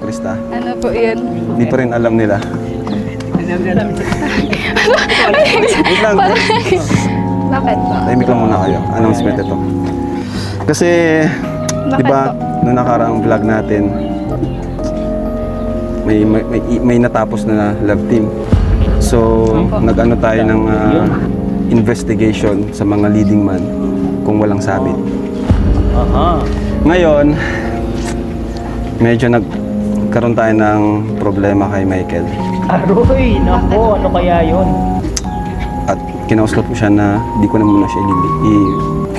Krista? Ano po yun? Hindi pa rin alam nila. Wait lang. Bakit po? Tahimik lang muna kayo. Announcement ito. Kasi, di ba, noong nakaraang vlog natin, may natapos na love team. So, nag-ano tayo ng investigation sa mga leading man kung walang sabit. Ngayon, medyo nagkaroon tayo ng problema kay Michael. Aroy, nako, ano kaya yun? At kinausap ko siya na di ko na muna siya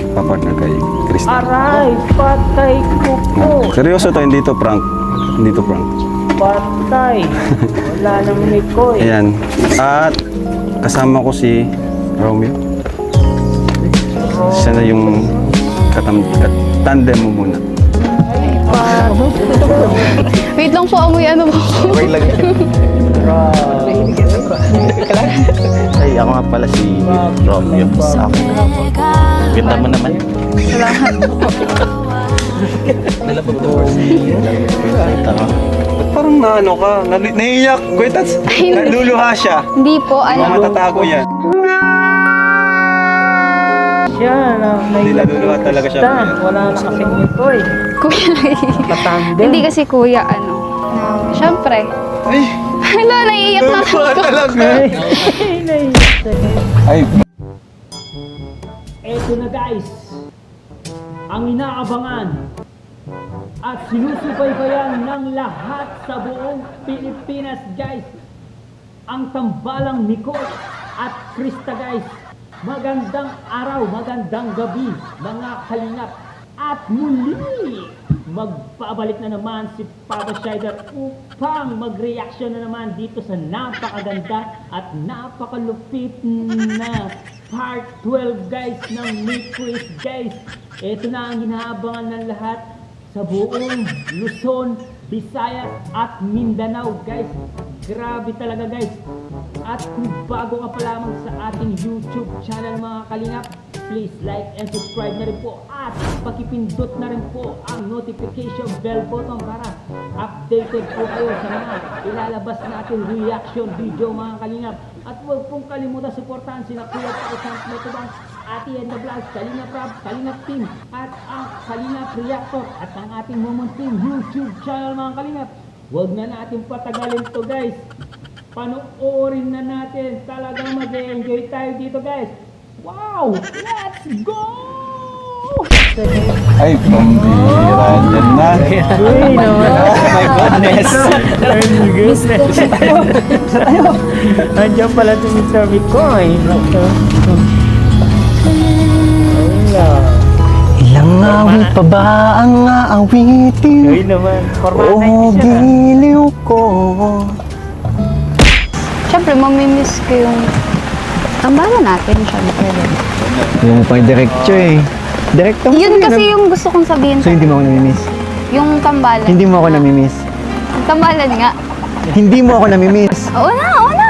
ipapartner kay Krista. Aray, patay ko po. Seryoso to, hindi to prank. Hindi to prank. Patay. Wala nang Mikoy. Ayan. At kasama ko si Romeo. Siya na yung tandem mo muna. Wait lang po, amoy ano po. Okay lang yan. Ay, ako nga pala si Romeo. Sa akin. Ganda mo naman. Salamat po. Parang naano ka, naiiyak. Guitats, naluluha siya. Hindi po, ano. Matatago yan. Siya, Hindi naluluha talaga siya. Wala na kasing Mikoy. Kuya lagi. Matandem. Hindi kasi kuya, ano. Siyempre. Ay, Hala, naiiyak na ako. naluluha talaga. Ay, Eto na guys, ang inaabangan at sinusubaybayan ng lahat sa buong Pilipinas guys, ang tambalang Mikoy at Krista guys. Magandang araw, magandang gabi mga kalingap. At muli, magpabalik na naman si Papa Shider upang mag-reaction na naman dito sa napakaganda at napakalupit na Part 12 guys ng Meet Chris guys. Ito na ang hinahabangan ng lahat sa buong Luzon, Visayas at Mindanao guys. Grabe talaga guys. At kung bago ka pa lamang sa ating YouTube channel mga kalingap, please like and subscribe na rin po at pakipindot na rin po ang notification bell button para updated po kayo sa mga ilalabas natin reaction video mga kalingap. At huwag pong kalimutan suportahan sina Kuya Pao Santos Matubang, Ate Edna Vlogs, Kalingap Rab, Kalingap Team at ang Kalingap Reactor at ang ating Momon Team YouTube channel mga kalingap. Huwag na natin patagalin to guys. Panoorin na natin. Talagang mag-enjoy tayo dito guys. Wow! Let's go! ay, pambira dyan na. Uy, naman. Oh my goodness. Andiyan pala si Mr. Mikoy. Ilang awit pa ba ang aawitin? Uy naman. O giliw ko? Siyempre, mamimiss ko yung tambalan natin, siyempre. Yung pang diretso eh. Direkto mo Yun yun, kasi yung gusto kong sabihin. So hindi mo ako namimiss? Yung tambalan. Hindi mo ako namimiss? Yung tambalan nga. Hindi mo ako namimiss? Oo na, oo na.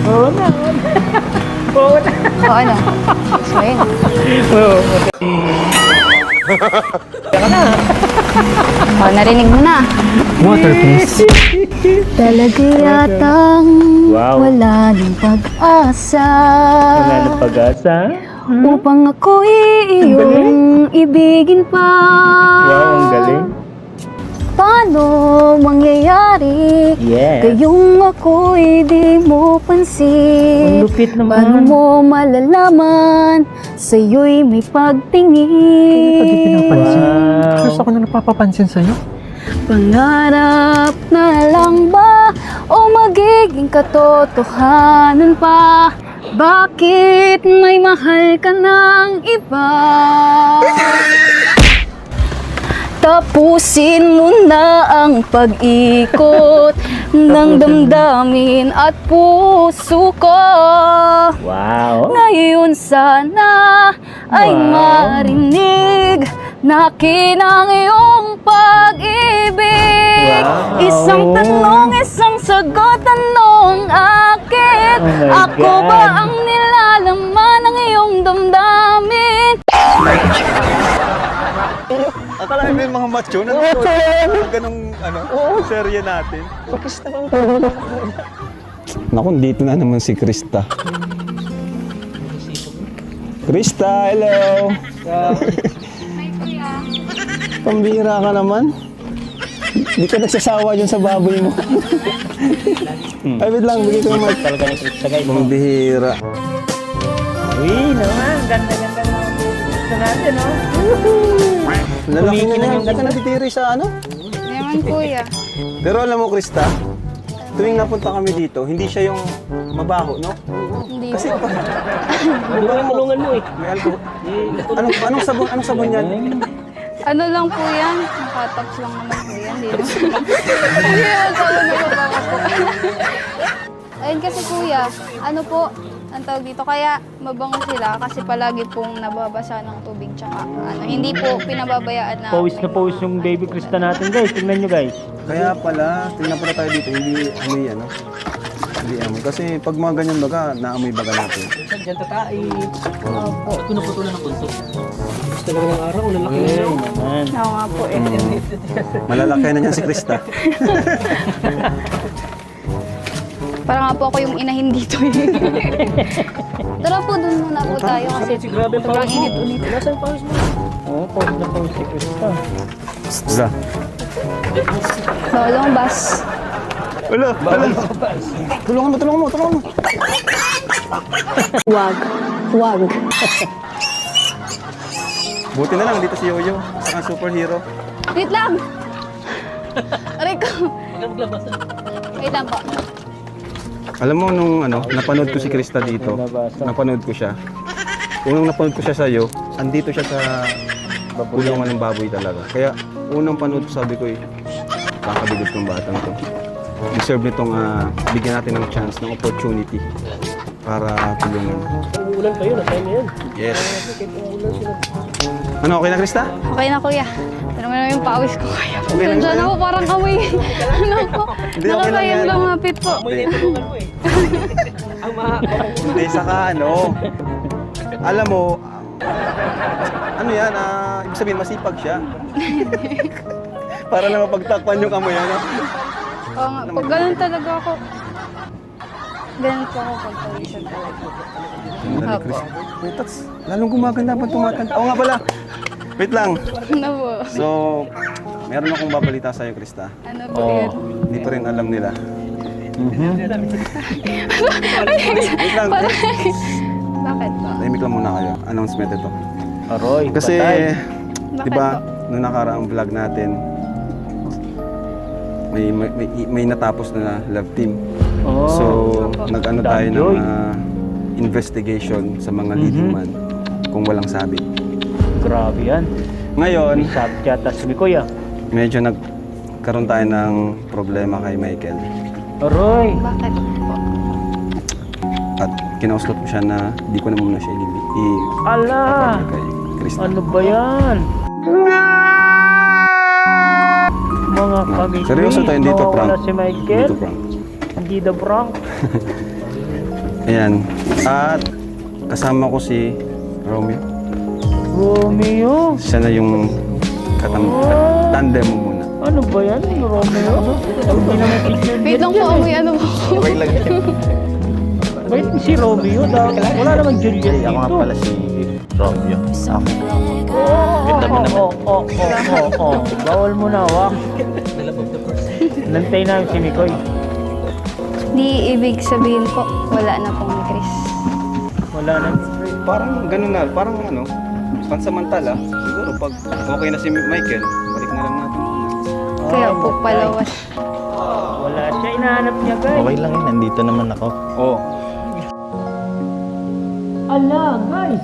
Oo na. Oo na. Oo na. So, yun. Oh, narinig mo na. Water please. Talaga yatang Wow. wala ng pag-asa. Wala na pag-asa. Upang ako'y iyong ibigin pa. Wow, ang galing. Paano mangyayari? Yes. Kayong ako'y di mo Ang pansin. lupit Paano naman. mo malalaman? Sa'yo'y may pagtingin. Wow. Gusto ko na napapapansin sa'yo. Pangarap na lang ba? O magiging katotohanan pa? Bakit may mahal ka ng iba? Tapusin mo na ang pag-ikot ng damdamin at puso ko. Wow. Ngayon sana ay Wow. marinig na kinang iyong pag-ibig. Wow. Isang tanong, isang sagot, tanong akit. Oh my Ako God. ba ang nilalaman ng iyong damdamin? Akala may mga macho na ganong serye natin. Naku, dito na naman si Krista. Krista, hello! Pambihira ka naman. Hindi ka nagsasawa dyan sa baboy mo. Ay, wait lang, bigay ko naman. Talaga ni Krista guys. Pambihira. Uy naman, ganda-ganda na gusto natin, no? Lalaki na yan. Hindi ka natitiri sa ano? Naman kuya. Pero alam mo, Krista, tuwing napunta kami dito, hindi siya yung mabaho, no? Hindi Kasi po. Ano yung tulungan mo eh? may alcohol. Anong sabon yan? Ano lang po yan? Nakatops lang naman po yan. Hindi naman po po. Ayun kasi kuya, ano po, ang tawag dito, kaya mabango sila kasi palagi pong nababasa ng tubig tsaka ano, hindi po pinababayaan na Pawis na pawis yung baby Krista natin guys. Tingnan nyo guys. Kaya pala, tingnan pala tayo dito, hindi amoy ano? Hindi amoy. Kasi pag mga ganyan baga, naamoy baga natin. Diyan tatai. Pinuputulan ng punso. Gusto ka ng araw, lalaki na yun. Oo nga po eh. Malalaki na niya si Krista. Para nga po ako yung inahin dito eh. Tara po, dun muna po tayo kasi Grabe sobrang pawis mo. init ulit. Nasaan yung pawis mo? Oo, pawis na pawis si Krista. Wala. Bawal bas. Wala. Tulungan mo. Wag. Buti na lang dito si Yoyo, saka superhero. Wait lang! Aray ko. Wait lang po. Alam mo nung napanood ko si Krista dito, napanood ko siya. Unang napanood ko siya sa iyo, andito siya sa kulungan ng baboy talaga. Kaya unang panood ko sabi ko kakabigod tong batang to. Deserve nitong bigyan natin ng chance, ng opportunity para tulungan. Umuulan kayo, nasa inyo yan. Yes. Ano, okay na Krista? Okay na kuya. Pero naman yung pawis ko kaya. Okay lang Nandiyan tayo? ako parang amoy. Ano po? Hindi, okay lang yan. Nakakayang lumapit po. Hindi, saka alam mo, ano yan, ibig sabihin masipag siya. Para lang mapagtakpan yung amoy, ano? Oo nga, pag ganun talaga ako. Ganun po ako pag pawisan talaga. Dali, Chris. Wait, lalong gumaganda pa tumatanda. Oo nga pala. Wait lang. Ano po? So, meron akong babalita sa'yo, Krista. Ano po yan? Hindi pa rin alam nila. Wait lang. Bakit po? Tahimik lang muna kayo. Announcement ito. Aroy, Kasi, Bakit di ba, po? nung nakaraang vlog natin, may natapos na love team. Oh, So, nag-ano tayo ng Danjoy. investigation sa mga leading man kung walang sabi. grabe yan. Ngayon, May sabi yata si Mikoy ah. medyo nagkaroon tayo ng problema kay Michael. Aroy. Bakit po? At kinausap ko siya na di ko na muna siya Ala! kay Krista. Ano ba yan? Mga kami. Seryoso tayo, hindi to prank. Wala si Michael. Dito prank. Hindi daw prank. Ayan. At kasama ko si Romeo. Romeo. Siya na yung tandem mo muna. Ano ba yan? Romeo? Hindi naman picture Wait lang po, amoy ano po. Okay lang yan. Wait, si Romeo? Wala namang Juliet Ako nga dito. pala si Romeo. Ako. Oo. Bawal mo na, wak. Nantay namin si Mikoy. Di ibig sabihin po, wala na pong ni Chris. Wala na. Parang ganun na. Parang pansamantala. Siguro pag okay na si Michael, balik na lang natin. Kaya po palawas. Wala siya. Inahanap niya, guys. Okay lang yun, nandito naman ako. Oo. Ala, guys!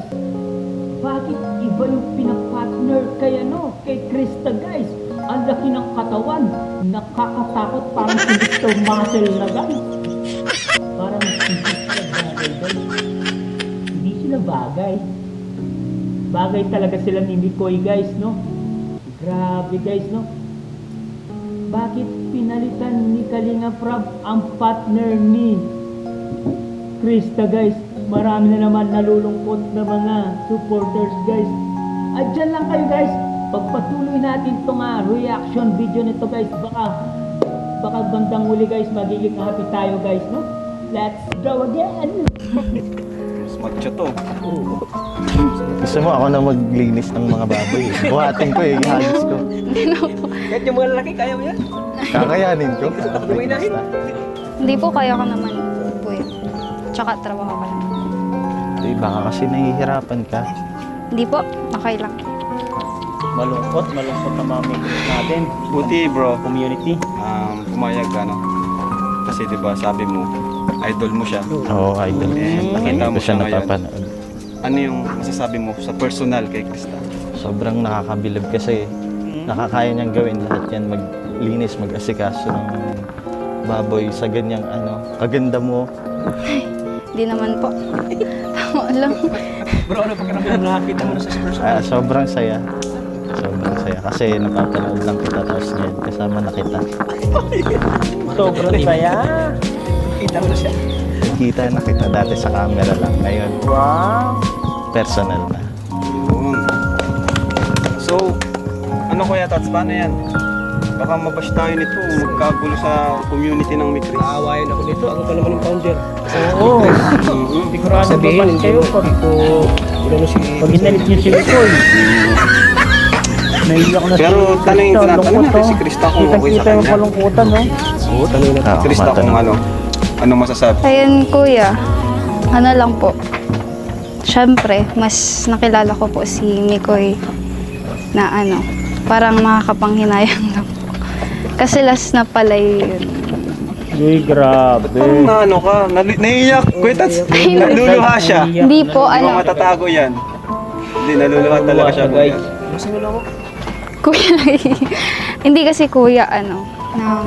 Bakit iba yung pinapartner kay kay Krista, guys? Ang laki ng katawan. Nakakatakot, parang si Mr. Muscle na, guys. Parang hindi sila bagay, guys. Hindi sila bagay. Bagay talaga sila ni Mikoy, guys, no? Grabe, guys, no? Bakit pinalitan ni Kalinga Prab ang partner ni Krista, guys? Marami na naman nalulungkot na mga supporters, guys. At dyan lang kayo, guys. pagpatuloy natin itong reaction video nito guys, baka bandang huli guys, magiging happy tayo guys, no? Let's go again! Mas macho to. Gusto mo ako na maglinis ng mga baboy. Buhatin ko eh, ihagis ko. Kahit yung mga lalaki, kaya mo yan? Kakayanin ko. Hindi po, kaya ko naman po yun. Tsaka trabaho ko lang. Di, baka kasi nahihirapan ka. Hindi po, okay lang. Malungkot na mami natin. Buti bro, Community. pumayag ka, no? Kasi diba sabi mo, idol mo siya. Oo, idol. Nakita mo Ito siya siya ngayon. napapanood. Ano yung masasabi mo sa personal kay Krista? Sobrang nakakabilib kasi nakakaya niyang gawin lahat yan. Maglinis, mag-asikaso ng baboy sa ganyang kaganda mo. Hindi naman po. Tama lang. Bro, ano pagkaramdam nakakita mo na sa person? Sobrang saya. Sobrang saya kasi napapanood lang kita tapos ngayon kasama na kita. Sobrang saya. Kita mo na siya. Kita na kita dati sa camera lang. Ngayon, Wow! personal na. Yun. So, ano kuya Tats, paano yan? Baka mabash tayo nito, magkagulo sa community ng Mikris. Aawayan ako dito. Ako pa naman yung founder. Oo! Sigurado Sabihin, ba kayo pag Ano si... pag inalit niyo si Nicole? Naiiyak na Pero tanongin ko na, tanong lungkot, natin oh. si Krista kung okay sa Kita-kita yung kanya. kalungkutan, no? Oo, tanong na. Krista kung ano masasabi? Ayun, kuya. Ano lang po. Siyempre, mas nakilala ko po si Mikoy na parang nakakapanghinayang na po. Kasi last na pala yun. Uy, grabe. Parang na ano ka, naiiyak. Kuya Tats, naluluha siya. Hindi po, Hindi mo matatago yan. Hindi, naluluha talaga siya. guys. kuya. Hindi kasi kuya, na,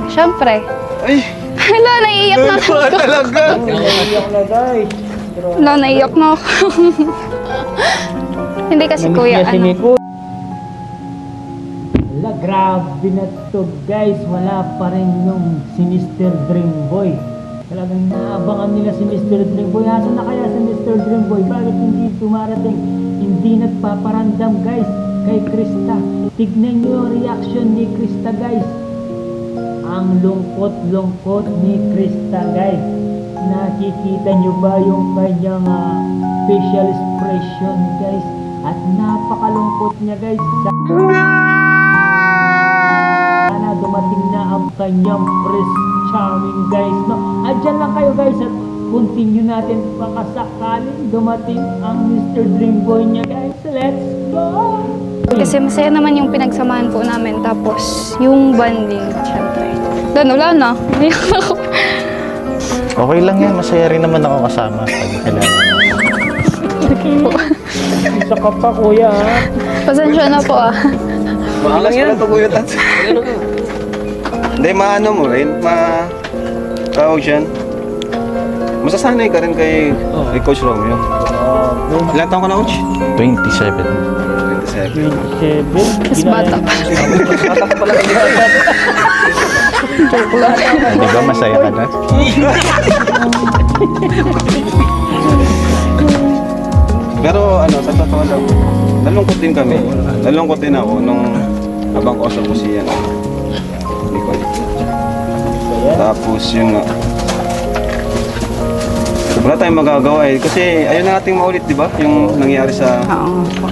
siyempre. Ay, Hala, naiiyak na ako. naluluha talaga. Naiiyak na, guys. Hala, naiiyak na ako. Hindi kasi Namiss kuya, niya si Nicole. Wala, grabe na to, guys. Wala pa rin yung si Mr. Dreamboy. Talagang naabangan nila si Mr. Dreamboy. Asan na kaya si Mr. Dreamboy? Bakit hindi dumarating? Hindi nagpaparandam, guys, kay Krista. Tignan nyo yung reaction ni Krista, guys. Ang lungkot-lungkot ni Krista, guys. Nakikita nyo ba yung kanyang facial expression, guys? At napakalungkot niya, guys. Sana dumating na ang kanyang Prince Charming, guys, no? Andyan lang kayo, guys, at continue natin pakasakaling dumating ang Mr. Dreamboy niya, guys. Let's go! Kasi masaya naman yung pinagsamahan po namin. Tapos, yung bonding, syempre. Doon, wala na. Naiyak na ako. Okay lang yan, masaya rin naman ako kasama pag kailangan. Isa ka pa, kuya, ha? Pasensya na po, Maangas pala ito, Kuya Tats. Hindi, maano mo rin, tawag siyan. Masasanay ka rin kay Coach Romeo. Ilan taon ka na, Coach? 27. 27. 27. Mas bata pa. Di ba masaya ka na? Pero sa totoo lang, nalungkot din kami. Nalungkot din ako nung habang kausap ko siya. Nicole. Tapos yung wala tayong magagawa eh. Kasi ayun na nating maulit, di ba? Yung nangyari sa Oo po.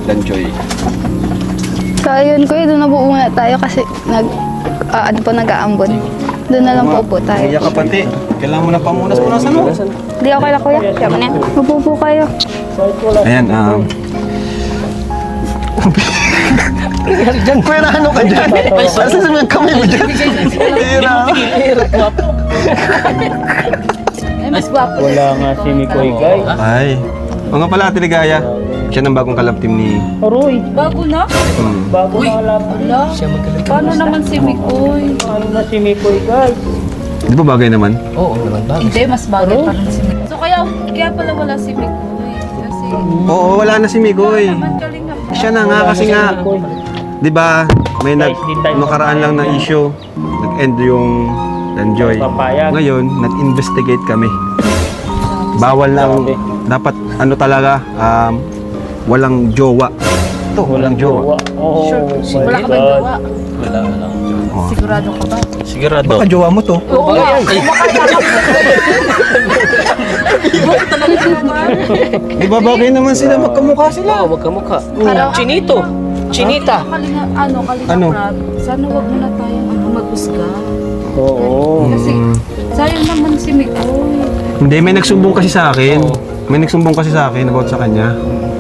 Lanchoy. So, ayun kuya, doon na po muna tayo kasi nag-aambon. Doon na lang po tayo. Iyak ka pati. Kailangan mo na pamunas-punasan mo. Hindi okay lang kuya. Kaya mo na yan. Upo po kayo. Ayan, Kuya, ano ka dyan? Ano sasabihin kami mo dyan? Ay, mas gwapo. Wala nga si Mikoy, guys. Ay. O nga pala, Tiligaya. Siya ng bagong kalab team ni... Aroy, Bago na? bago na wala pa. Paano naman si Mikoy? Ano na si Mikoy, guys? Di ba bagay naman? Hindi, mas bagay pa rin si Mikoy. So kaya pala wala si Mikoy. Kasi Oo, wala na si Migoy. naman galing na po. Siya na nga kasi nga, di ba, may nakaraan lang na issue. Nag-end yung Enjoy. Papayag. Ngayon, nag-investigate kami. Bawal lang, dapat talaga, walang jowa to, walang jowa. Oh, Sure. Wala ka ba gawa? Wala. Oh. Sigurado ka ba? Sigurado. Baka jowa mo to. Oo nga. Talaga naman. Di ba bagay naman sila, magkamukha sila. Oo, magkamukha. Parang- Chinito. Chinita. Kalinga Ano? Prab. Sana wag mo na tayong mag-usga. Oo. Kasi sayang naman si Mikoy. Hindi, may nagsumbong kasi sa akin. May nagsumbong kasi sa akin about sa kanya.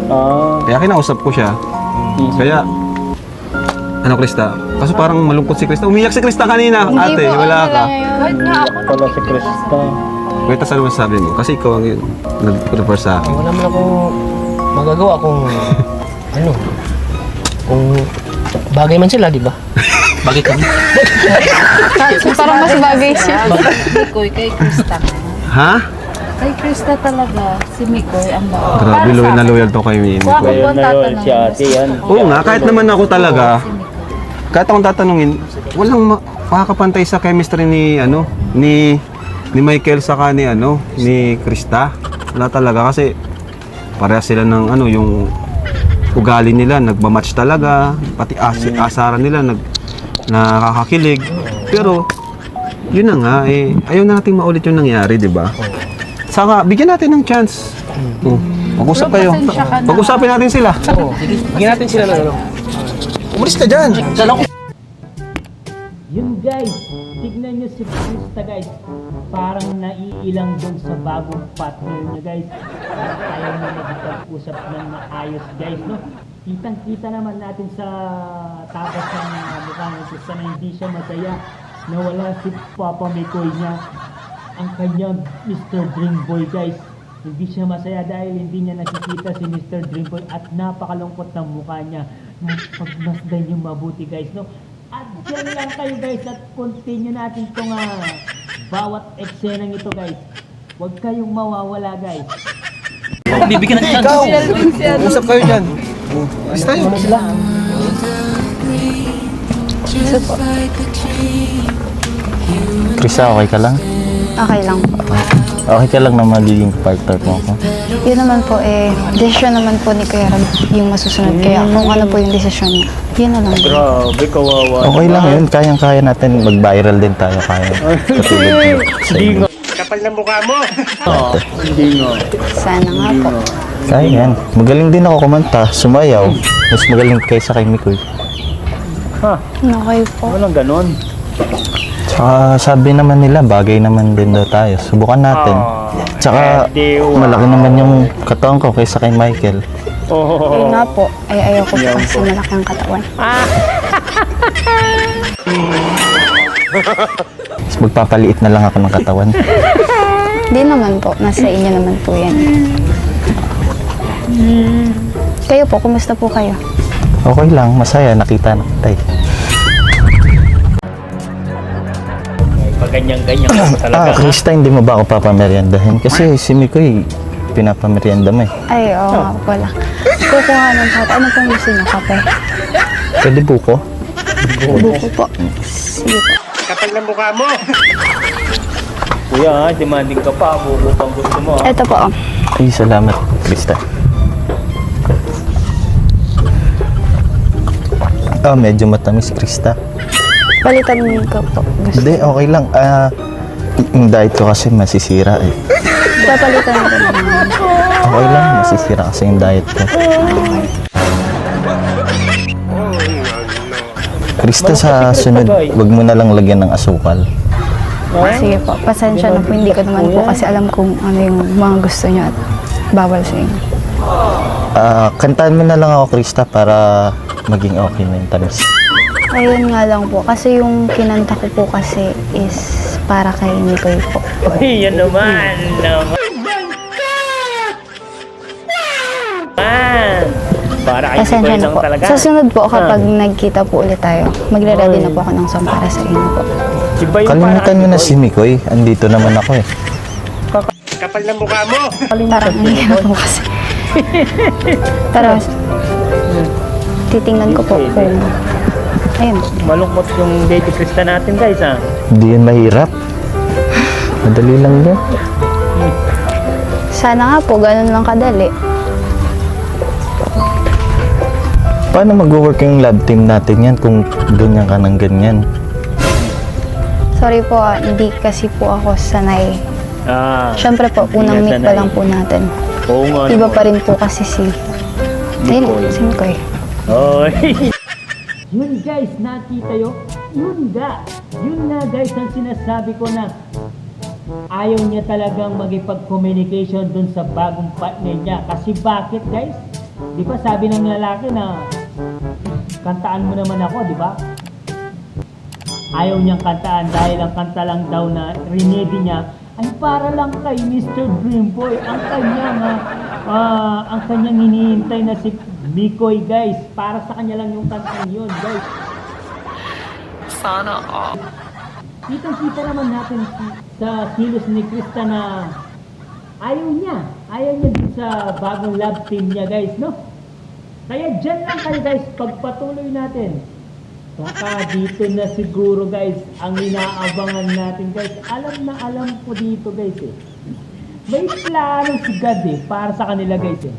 Ah. Kaya kinausap ko siya. Kaya, ano Krista? Kaso parang malungkot si Krista. Umiyak si Krista kanina. Hindi Ate, po, wala ano ka. lang yun. Kahit nga ako Pala si Krista. Wait, tas ano masasabi mo? Kasi ikaw ang nag-refer sa akin. Wala man akong magagawa kung ano. Kung bagay man sila, di ba? Bagay kami. So, parang mas bagay siya. Mikoy kay Krista nga. Ha? Kay Krista talaga, si Mikoy ang bawa. Grabe, loyal na loyal to kay Min. Kung ako po ang tatanungin, si ate yan. Oo nga, kahit naman ako talaga, si Mikoy. kahit akong tatanungin, walang makakapantay sa chemistry ni, ni Michael saka ni Krista. Wala talaga kasi parehas sila ng yung ugali nila, nagmamatch talaga, pati asaran nila, nakakakilig. Pero, yun na nga, ayaw na nating maulit yung nangyari, di ba? Saka, bigyan natin ng chance. Mag-usap kayo. pasensya ka na. Pag-usapin natin sila. Bigyan natin sila ng ano. Umalis ka dyan. Yun guys, tignan nyo si Krista guys. Parang naiilang dun sa bagong partner niya guys. Parang ayaw na magpag-usap ng maayos guys, no? Kitang-kita naman natin sa tabas ng mukha ni Krista na hindi siya masaya. Nawala si Papa Mikoy niya, ang kanyang Mr. Dreamboy guys. Hindi siya masaya dahil hindi niya nakikita si Mr. Dreamboy at napakalungkot ng mukha niya. Pagmasdan niyo mabuti guys, no? At dyan lang kayo guys at continue natin itong bawat eksenang ito guys. Huwag kayong mawawala guys. Bibigyan natin Ikaw, usap kayo dyan. Alis tayo. Krista, okay ka lang? Okay lang. Okay ka lang na magiging partner mo ako? Yun naman po desisyon naman po ni Kuya Rab yung masusunod. Kaya kung ano po yung desisyon niya, yun na lang. Grabe, kawawa. Okay lang yun. Kayang-kaya natin. Mag-viral din tayo. Kaya. Katulad din sa inyo. Kapal na mukha mo. Sana nga po. Kaya yan. Magaling din ako kumanta. Sumayaw. Mas magaling kaysa kay Mikoy. Okay po. Walang ganon. Tsaka sabi naman nila, bagay naman din daw tayo. Subukan natin. Tsaka malaki naman yung katawan ko kaysa kay Michael. Yun nga po. Ayaw ko po kasi malaki ang katawan. Mas magpapaliit na lang ako ng katawan. Hindi naman po. Nasa inyo naman po yan. Kayo po, kumusta po kayo? Okay lang, masaya. Nakita na kita eh. Pag ganyan-ganyan ako talaga. Krista, hindi mo ba ako papameriendahin? Kasi si Mikoy, pinapamerienda mo eh. Ay, oo nga po pala. Kukuha ng kape. Ano pong gusto niyo? Kape? Pwede buko? Buko po. Sige po. Kapal na mukha mo. Kuya, demanding ka pa. Buko pang gusto mo. Ito po. Ay, salamat, Krista. Medyo matamis, Krista. Palitan ko po. Gusto. Hindi, okay lang. Yung diet ko kasi masisira eh. Papalitan ko naman. Okay lang, masisira kasi yung diet ko. Krista, sa sunod, wag mo na lang lagyan ng asukal. Sige po. Pasensya na po. Hindi ko naman po kasi alam kung ano yung mga gusto niyo at bawal sa inyo. Kantaan mo na lang ako, Krista, para maging okay na yung tamis. Ayun nga lang po. Kasi yung kinanta ko po kasi is para kay Mikoy po. Yan naman. Para kay Pasensya Mikoy na lang po. talaga. Sa sunod po, kapag nagkita po ulit tayo, magre-ready na po ako ng song para sa inyo po. Iba yung Kalimutan mo na si Mikoy. Andito naman ako eh. kapal na mukha mo. Parang hindi na po kasi. Pero, titingnan ko po kung... Ayun. Malungkot yung baby Krista natin guys ha. Hindi yan mahirap. Madali lang yan. Sana nga po, ganun lang kadali. Paano mag-work yung lab team natin yan kung ganyan ka ng ganyan? Sorry po, hindi kasi po ako sanay. Siyempre po, unang meet pa lang po natin. Oo nga. Iba pa rin po kasi si... Ayun, si Mikoy. Yun guys, nakita yo? Yun nga guys ang sinasabi ko na ayaw niya talagang magipag-communication dun sa bagong partner niya. Kasi bakit guys? Di ba sabi ng lalaki na kantaan mo naman ako, di ba? Ayaw niyang kantaan dahil ang kanta lang daw na rinedi niya ay para lang kay Mr. Dreamboy. Ang kanyang hinihintay na si Mikoy guys. Para sa kanya lang yung kanta yun guys. Sana all. Kitang-kita naman natin sa kilos ni Krista na ayaw niya din sa bagong love team niya guys, no? Kaya dyan lang kayo guys, pagpatuloy natin. Baka dito na siguro guys, ang inaabangan natin guys. Alam na alam ko dito guys eh. May plano si God eh, para sa kanila guys eh.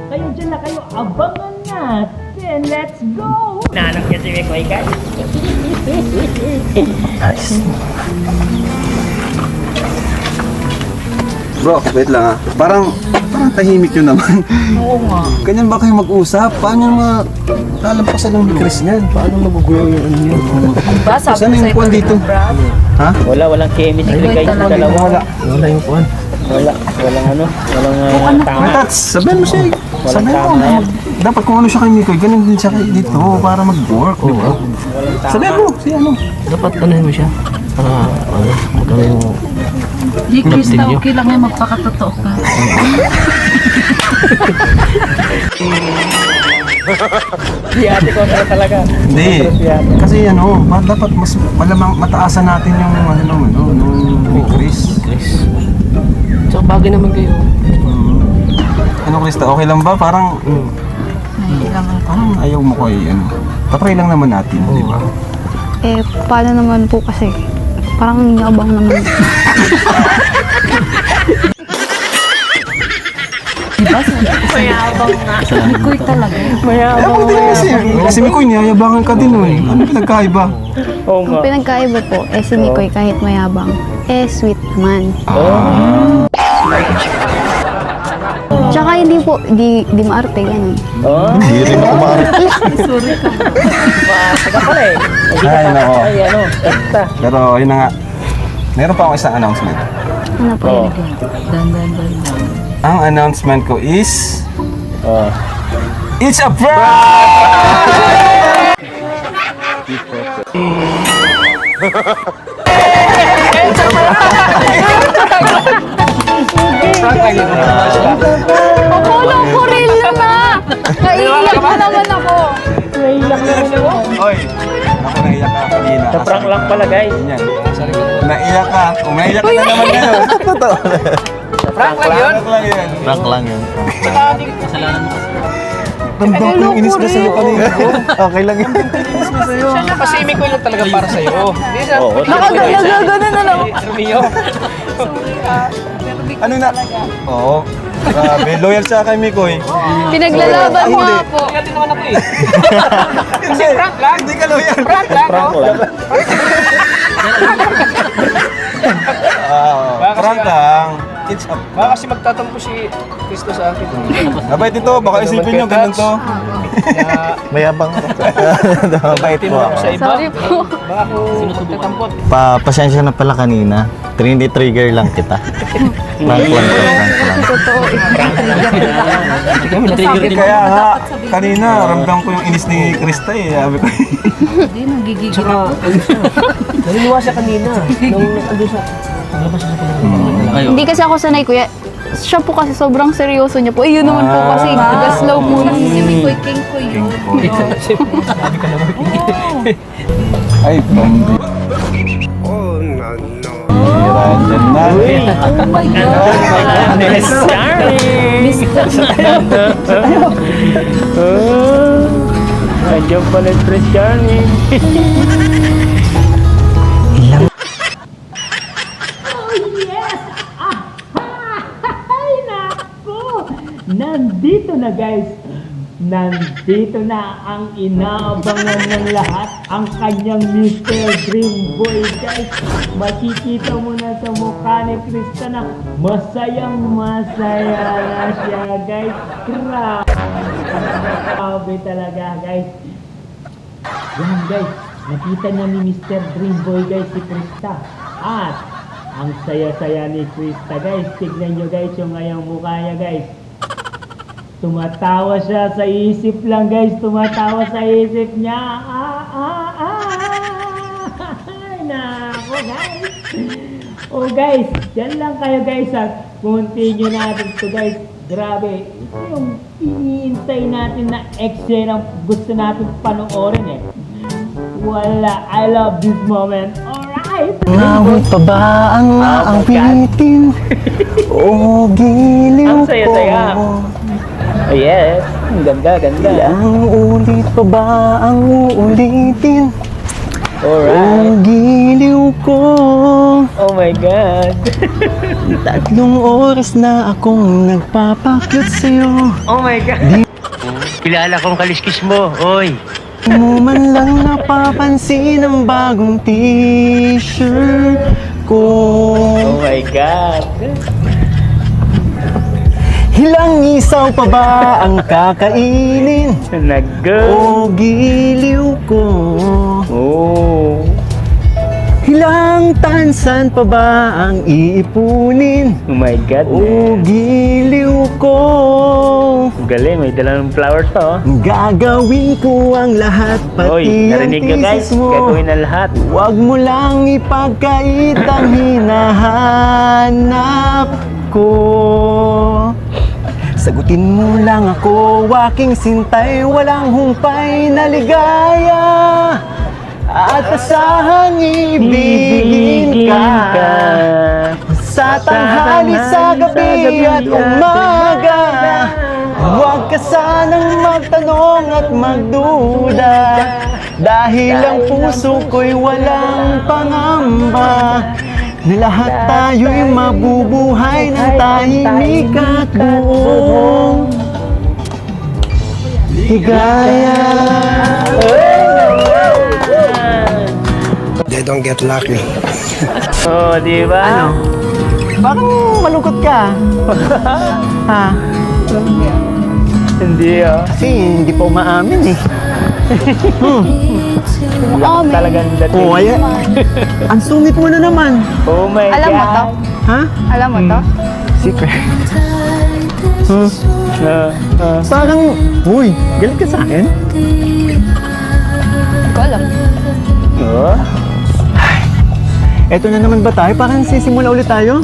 Kaya dyan na kayo, abangan natin. Let's go! Nanap niya si Mikoy guys. Bro, wait lang Parang tahimik yun naman. Oo nga. Ganyan ba kayo mag-usap? Paano yung lalampasan ng Chris niyan? Paano magugulo yung ano yun? Ba, sabi Saan ko yung sa'yo kwan kanina, dito? Brad. Ha? Walang chemistry guys sa dalawa. Wala yung kwan. Walang tama. Tats, sabihin mo siya. Sabihin mo. Dapat kung ano siya kay Mikoy, ganun din siya dito para mag-work, di ba? Sabihin mo, si ano? Dapat ano mo siya? Para magkano yung... Di, Krista, okay lang yan, magpakatotoo ka. Si ate ko talaga. Hindi. Kasi ano, dapat mas malamang mataasan natin yung nung Chris. So, bagay naman kayo. Ano Krista, okay lang ba? Parang ayaw mo ko patry lang naman natin, di ba? Eh, paano naman po kasi? Parang yabang naman. Mayabang nga. Mikoy talaga. Ayabang din kasi Mikoy, niyayabangan ka din Ano pinagkaiba? Oo Ang pinagkaiba po, si Mikoy kahit mayabang, sweet man. Tsaka hindi po, di maarte, ganun. Hindi rin ako maarte. Sorry ka. Saka pala eh. Ay, nako. Ay, basta. Pero yun na nga. Meron pa akong isang announcement. Ano po yun? Dan. Ang announcement ko is... It's a prank! Akala ko real na! Naiiyak na naman ako. Oy! Ako naiyak ka kanina. Prank lang pala guys. Yan. Naiyak ka. Kung naiyak ka na naman ngayon. Prank lang yun? Prank lang yun. Ramdam ko yung inis na sa'yo kanina. Okay lang yun. Kasi Mikoy lang talaga para sa'yo. Hindi sa... Nakagana na lang. Romeo. Ano na? Oo. Grabe. Loyal siya kay Mikoy. Pinaglalaban mo nga po. Natin naman ako eh. Kasi prank lang. Hindi ka loyal. Prank lang. Prank lang. Prank lang. It's a Baka kasi magtatampo si Cristo sa akin. Mabait ito. Baka isipin nyo ganun to. Mayabang. Mabait Tino po ako ako. sa iba. Sorry po. Baka ako magtatampot. Pasensya na pala kanina. Trigger lang kita. Prank lang to. Prank lang. Totoo eh. Kami na-trigger din. Kaya nga, kanina, ramdam ko yung inis ni Krista eh. Sabi ko, Hindi, nagigigil Saka, naluluwa siya kanina. Nung ando sa... Naglabas siya sa pala. Hindi kasi ako sanay, kuya. Siya po kasi sobrang seryoso niya po. Eh, yun naman po kasi nag-slow muna. Si Mikoy, king ko yun. Sabi ka naman. ay, pambi. Dyan na. Oh my God! Andiyan pala yung Prince Charming. Ay, nako! Nandito na guys nandito na ang inaabangan ng lahat, ang kanyang Mr. Dream Boy, guys. Makikita mo na sa mukha ni Krista na masayang masaya na siya, guys. Grabe talaga, guys. Yan, guys. Nakita niya ni Mr. Dream Boy, guys, si Krista. At ang saya-saya ni Krista, guys. Tignan nyo, guys, yung ngayong mukha niya, guys. Tumatawa siya sa isip lang, guys. Tumatawa sa isip niya. Ay, nako, guys. Oh, guys. Diyan lang kayo, guys. Continue natin to, guys. Grabe. Ito yung iniintay natin na eksena gusto natin panoorin, eh. Wala. I love this moment. Alright. Ngawit pa ba ang aawitin? O giliw Ang saya-saya. ko? Oh, yes. Ang ganda, ganda. Ang ulit pa ba ang uulitin? Alright. O giliw ko? Oh my God. 3 oras na akong nagpapakyut sa'yo. Oh my God. Kilala kong kaliskis mo, oy. Di mo man lang napapansin ang bagong t-shirt ko. Oh my God. Ilang isaw pa ba ang kakainin? Nag-go. O giliw ko? Oh. Ilang tansan pa ba ang iipunin? Oh my God. O giliw ko? Galing, may dala ng flowers to. Gagawin ko ang lahat, Oy, pati ang narinig ka, guys. thesis mo. Gagawin na lahat. Huwag mo lang ipagkait ang hinahanap ko. Sagutin mo lang ako, aking sintay, walang humpay na ligaya. At asahang ibigin ka sa tanghali, sa gabi at umaga. Huwag ka sanang magtanong at magduda, dahil ang puso ko'y walang pangamba, na lahat tayo'y mabubuhay ng tahimik at buong ligaya. They don't get lucky. Oh, di ba? Ano? Bakit malungkot ka? Ha? Hindi, oh. Kasi hindi pa umaamin eh. Talagang dating. Oh, ayan. Ang sungit mo na naman. Oh my Alam mo to? God. Ha? Alam mo to? Secret. Parang, Uy, galit ka sa akin? Hindi ko alam. oh. Eto na naman ba tayo? Parang sisimula ulit tayo?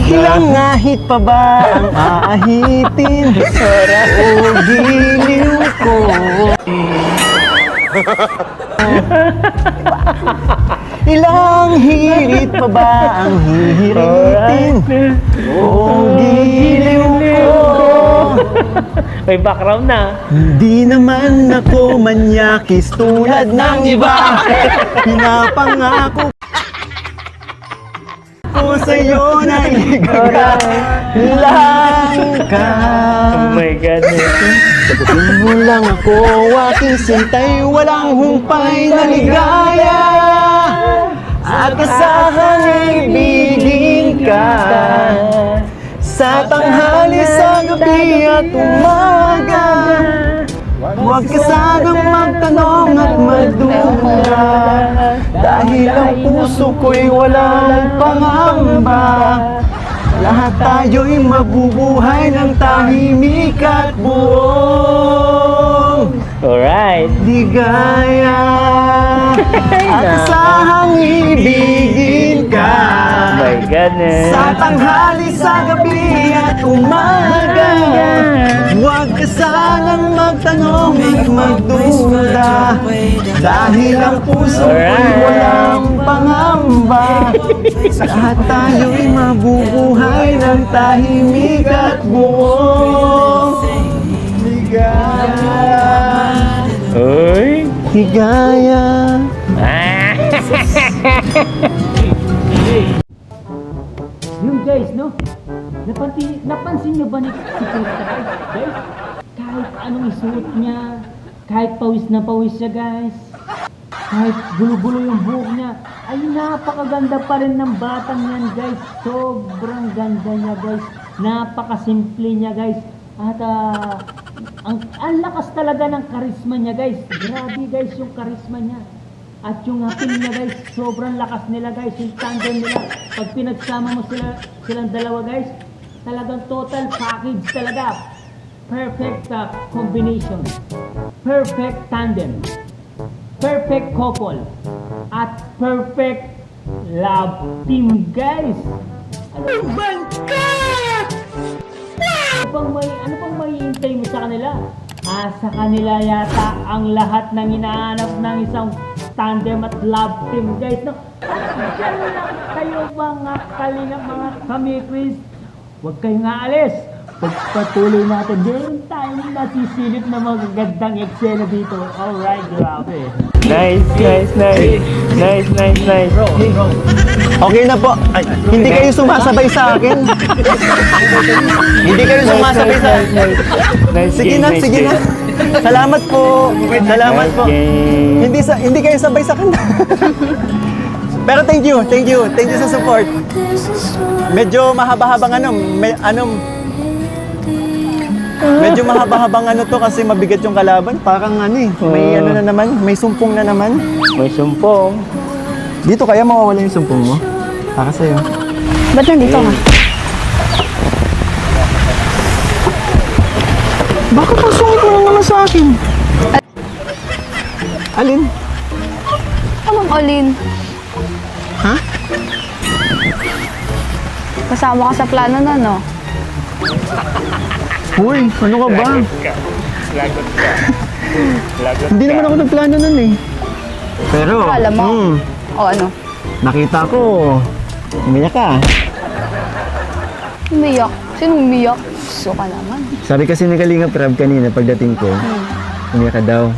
Ilang ahit pa ba ang aahitin? O giliw ko? Ilang hirit pa ba ang hihiritin? O giliw ko? May background na. Hindi naman ako manyakis tulad ng iba. Pinapangako ko sa'yo na igagalang ka. Oh my God. Sagutin mo lang ako, aking sintay, walang humpay na ligaya. At kasahang ibigin ka sa tanghali, sa gabi at umaga. Huwag ka sanang magtanong at magduda, dahil ang puso ko'y walang pangamba. Lahat tayo'y mabubuhay ng tahimik at buong Alright. ligaya. At asahang ibigin ka Oh my goodness. sa tanghali, sa gabi at umaga. Huwag ka sanang magtanong at magduda, dahil ang puso ko'y walang pangamba. Lahat tayo'y mabubuhay ng tahimik at buong ligaya. Uy. Ligaya. Yung guys, no? Napansin nyo ba ni si Krista, guys? Guys, kahit anong isuot niya, kahit pawis na pawis siya guys, kahit gulo-gulo yung buhok niya, ay napakaganda pa rin ng batang yan guys. Sobrang ganda niya guys. Napakasimple niya guys. At ang lakas talaga ng karisma niya guys. Grabe guys yung karisma niya. At yung appeal niya guys, sobrang lakas nila guys. Yung tandem nila, pag pinagsama mo silang dalawa guys, talagang total package talaga. Perfect combination. Perfect tandem. Perfect couple. At perfect love team guys. Oh my God! Ano pang mahihintay mo sa kanila? Sa kanila yata ang lahat ng inaanap ng isang tandem at love team guys. No? Diyan lang kayo mga kalinga, mga kami-Chris. Huwag kayong aalis. Pagpatuloy natin, meron tayong nasisilip na magagandang eksena dito. Alright, grabe. Nice. Okay na po. Ay, hindi kayo sumasabay sa akin. Hindi kayo sumasabay sa akin. Sige na. Salamat po. Hindi kayo sabay sa akin. Pero thank you sa support. Medyo mahaba-habang medyo mahaba-habang to kasi mabigat yung kalaban. Parang may na naman, may sumpong na naman. May sumpong. Dito kaya mawawala yung sumpong mo? Para sa'yo. Ba't nandito ka? Bakit ang sungit mo lang naman sa akin? Alin? Anong alin? Ha? Kasama ka sa plano na, no? Uy, ano ka ba? Lagot ka. Hindi naman ako nagplano nun eh. Pero, Akala mo? O ano? nakita ko, umiyak ka. Umiyak? Sino umiyak? Gusto ka naman. Sabi kasi ni Kalinga Prab kanina pagdating ko, umiyak ka daw.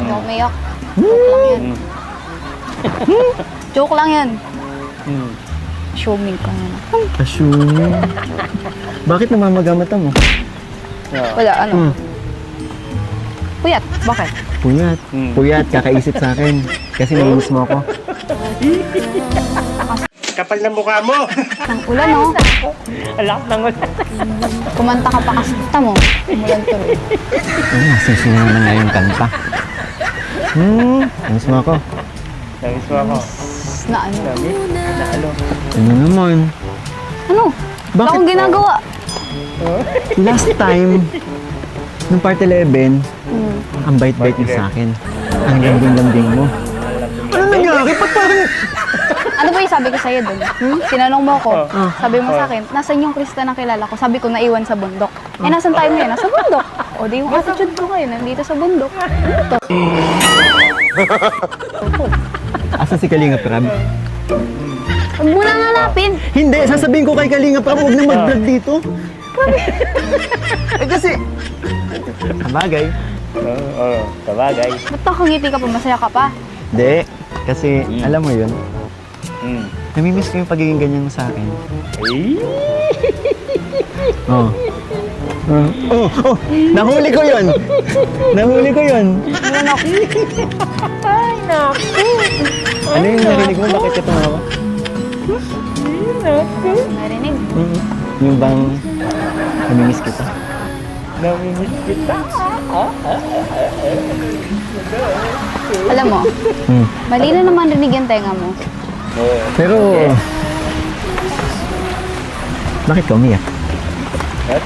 Hindi ako umiyak. Joke lang yan. Assuming ka na. Assuming. Bakit namamagamata mo? Wala, ano? Puyat. Bakit? Puyat. Puyat, kakaisip sa akin. Kasi nainis mo ako. Kapal na mukha mo! Ang ulan, no? Alak ng ulan. Kumanta ka pa kasi kita mo. Umulan tuloy. Nasisi na naman nga yung kanta. Nainis mo ako. Namiss mo ako. Na ano? Ano naman? Ano? Bakit? Bakit? Akong ginagawa. Last time, nung part 11, ang bait-bait mo sa akin. Ang lambing-lambing mo. Ano nangyari? Ba't parang... Ano ba yung sabi ko sa'yo dun? Tinanong mo ako. Sabi mo sa akin, nasan yung Krista na kilala ko? Sabi ko, naiwan sa bundok. Nasan tayo ngayon? Nasa bundok. O, di yung attitude ko ngayon, nandito sa bundok. Asa si Kalinga Prab? Huwag mo nang hanapin. Hindi, sasabihin ko kay Kalinga Prab, huwag na mag-vlog dito. Kasi... Sabagay. Oo, sabagay. Ba't nakangiti ka pa? Masaya ka pa? Hindi, kasi alam mo yun, namimiss ko yung pagiging ganyan mo sa akin. Oh. Nahuli ko yun! Nahuli ko yun! Ano yung narinig mo? Bakit ka tumawa? Narinig. Yung bang namimiss kita? Namimiss kita. Alam mo, malino naman rinig yung tenga mo. Pero... Bakit ka umiyak?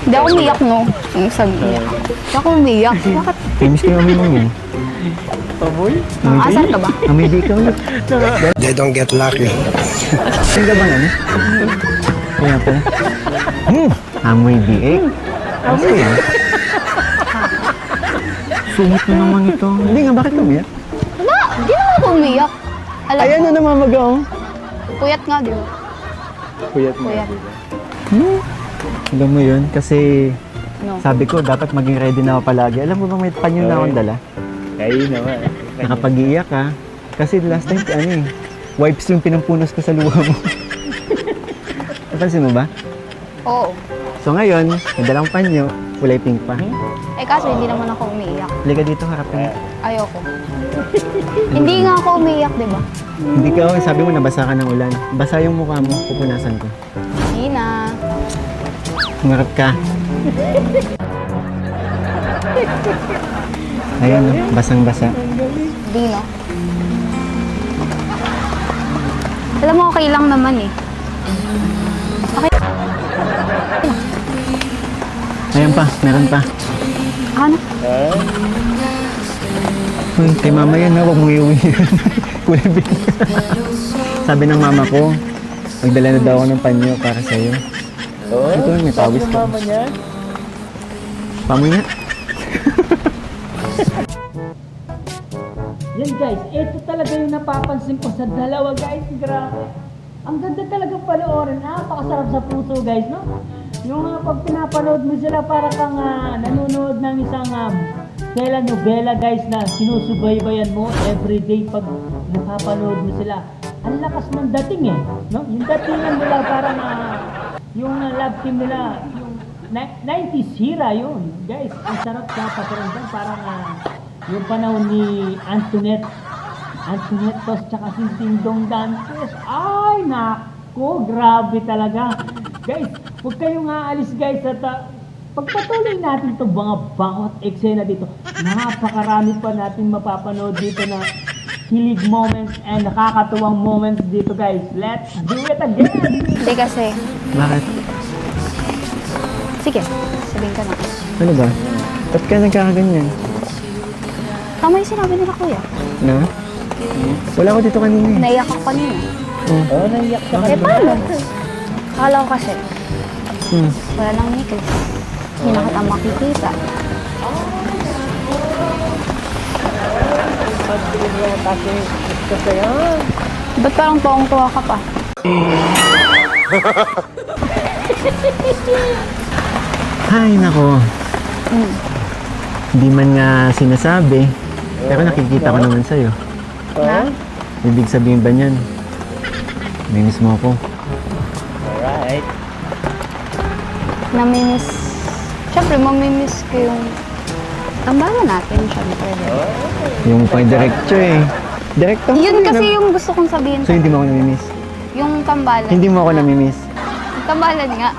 Hindi ako umiyak, no? Yung sabi niya. Hindi ako umiyak. Bakit? Namimiss ko yung amoy mo yun. Asan ka ba? Amoy di ka ulit. They don't get lucky. Saan ka ba ano? Kaya pala. Amoy biik. Ano yan? Sungit na naman ito. Hindi nga, bakit ka umiyak? Wala, hindi naman ako umiyak. Alam Ayan mo, na namamaga oh. puyat nga, di ba? Puyat Puyat. Alam mo yun, kasi No. sabi ko, dapat maging ready na ako palagi. Alam mo ba may panyo na akong dala? Kayo naman. Nakapag-iiyak ka. Kasi last time, wipes yung pinampunas ko sa luha mo. Napansin mo ba? Oo. So ngayon, may dalang panyo. Kulay pink pa. Eh kaso hindi naman ako umiiyak. Liga dito, harapin. Ayoko. Hindi nga ako umiiyak, di ba? Hindi ka, sabi mo nabasa ka ng ulan. Basa yung mukha mo, pupunasan ko. Hindi na. Humarap ka. Ayan, no? Basang-basa. Hindi, no? Alam mo, okay lang naman eh. Ayan pa, meron pa. Ano? Uy, kay mama yan ha, huwag mong iuwi yan. Kulay pink. Sabi ng mama ko, magdala na daw ako ng panyo para sa'yo. Ito, may pawis ko. Mama niya? Pamuya. Yan guys, ito talaga yung napapansin ko sa dalawa guys, grabe. Ang ganda talaga panoorin, napakasarap sa puso guys, no? Yung pag pinapanood mo sila para kang nanonood ng isang telenovela guys na sinusubaybayan mo everyday pag napapanood mo sila. Ang lakas ng dating eh, no? Yung datingan nila parang yung love team nila, yung 90s hira yun. Guys, ang sarap sa pakiramdam, parang yung panahon ni Antoinette Tos tsaka si Ding Dong Dantes. Ay, nako, grabe talaga. Guys, huwag kayong aalis guys at pagpatuloy natin itong mga bawat eksena dito. Napakarami pa natin mapapanood dito na kilig moments and nakakatuwang moments dito guys. Let's do it again! Hindi kasi. Bakit? Sige, sabihin ka na. Ano ba? Ba't ka nagkakaganyan? Tama yung sinabi nila, kuya. Na? Wala ko dito kanina eh. Naiyak ako kanina. Oh, naiyak ka. Eh, paano? Akala ko kasi, Hmm. wala nang Nicholas. Hindi na kita makikita. Ba't parang tuwang-tuwa ka pa? Ay, nako. Hmm. Hindi man nga sinasabi, pero nakikita ko naman sa'yo. Na? Ibig sabihin ba niyan? Minis mo ako. Alright. Namimiss. Siyempre, mamimiss ko yung tambalan natin, siyempre. Yung pang diretso eh. Direkto mo Yun eh, kasi na- yung gusto kong sabihin. So hindi mo ako namimiss? Yung tambalan. Hindi mo ako namimiss? Yung tambalan nga.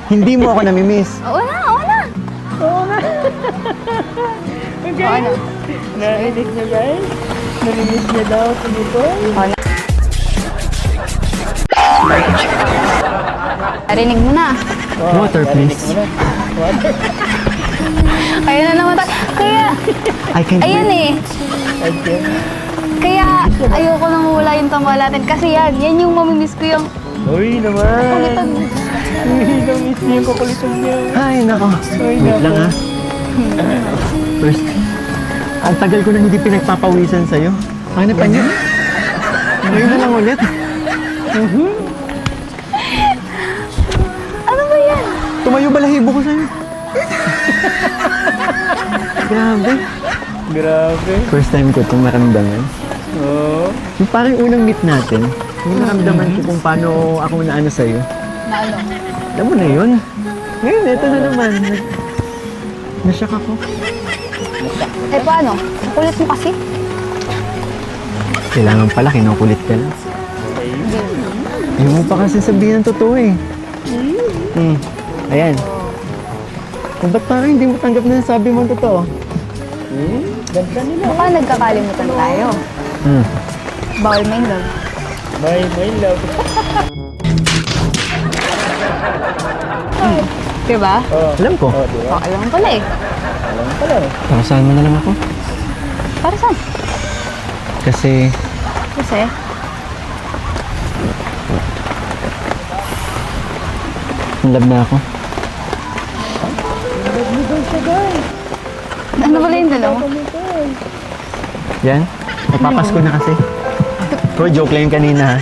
Hindi mo ako namimiss? Oo na, oo na. Oo na. Ano? Narinig niyo guys? Narinig niyo daw ito dito? Narinig mo na. Water, please. Kaya na naman tayo. Kaya, I can't ayan eh. Kaya, ayoko nang mawala yung tambalatin. Kasi yan yung mamimiss ko yung Uy naman! kulitan. Namiss niyo yung kukulitan niyo. Ay, nako. Wait lang ha. First, ang tagal ko na hindi pinagpapawisan sa'yo. Ano pa niyo? Ngayon na lang ulit. Ano ba yan? Tumayo balahibo ko sa'yo. Grabe. Grabe. First time ko itong maramdaman. Oo. Yung parang unang meet natin, yung naramdaman ko kung paano ako naano sa'yo. Na ano? Alam mo na yun. Ngayon, ito na naman. Nashock ako. Eh paano? Ang kulit mo kasi. Kailangan pala, kinukulit ka lang. Ayaw mo pa kasi sabihin ng totoo eh. Ayan. Kung ba't parang hindi mo tanggap na sabi mo ang totoo? Ganda nila. Baka nagkakalimutan tayo. Bawal main love. May love. Diba? Alam ko. Oh, alam mo pala eh. Alam pala. Para saan mo na lang ako? Para saan? Kasi Kasi, in love na ako. ano pala yung dalawa? Yan. Mapapasko na kasi. Bro, joke lang yung kanina ha.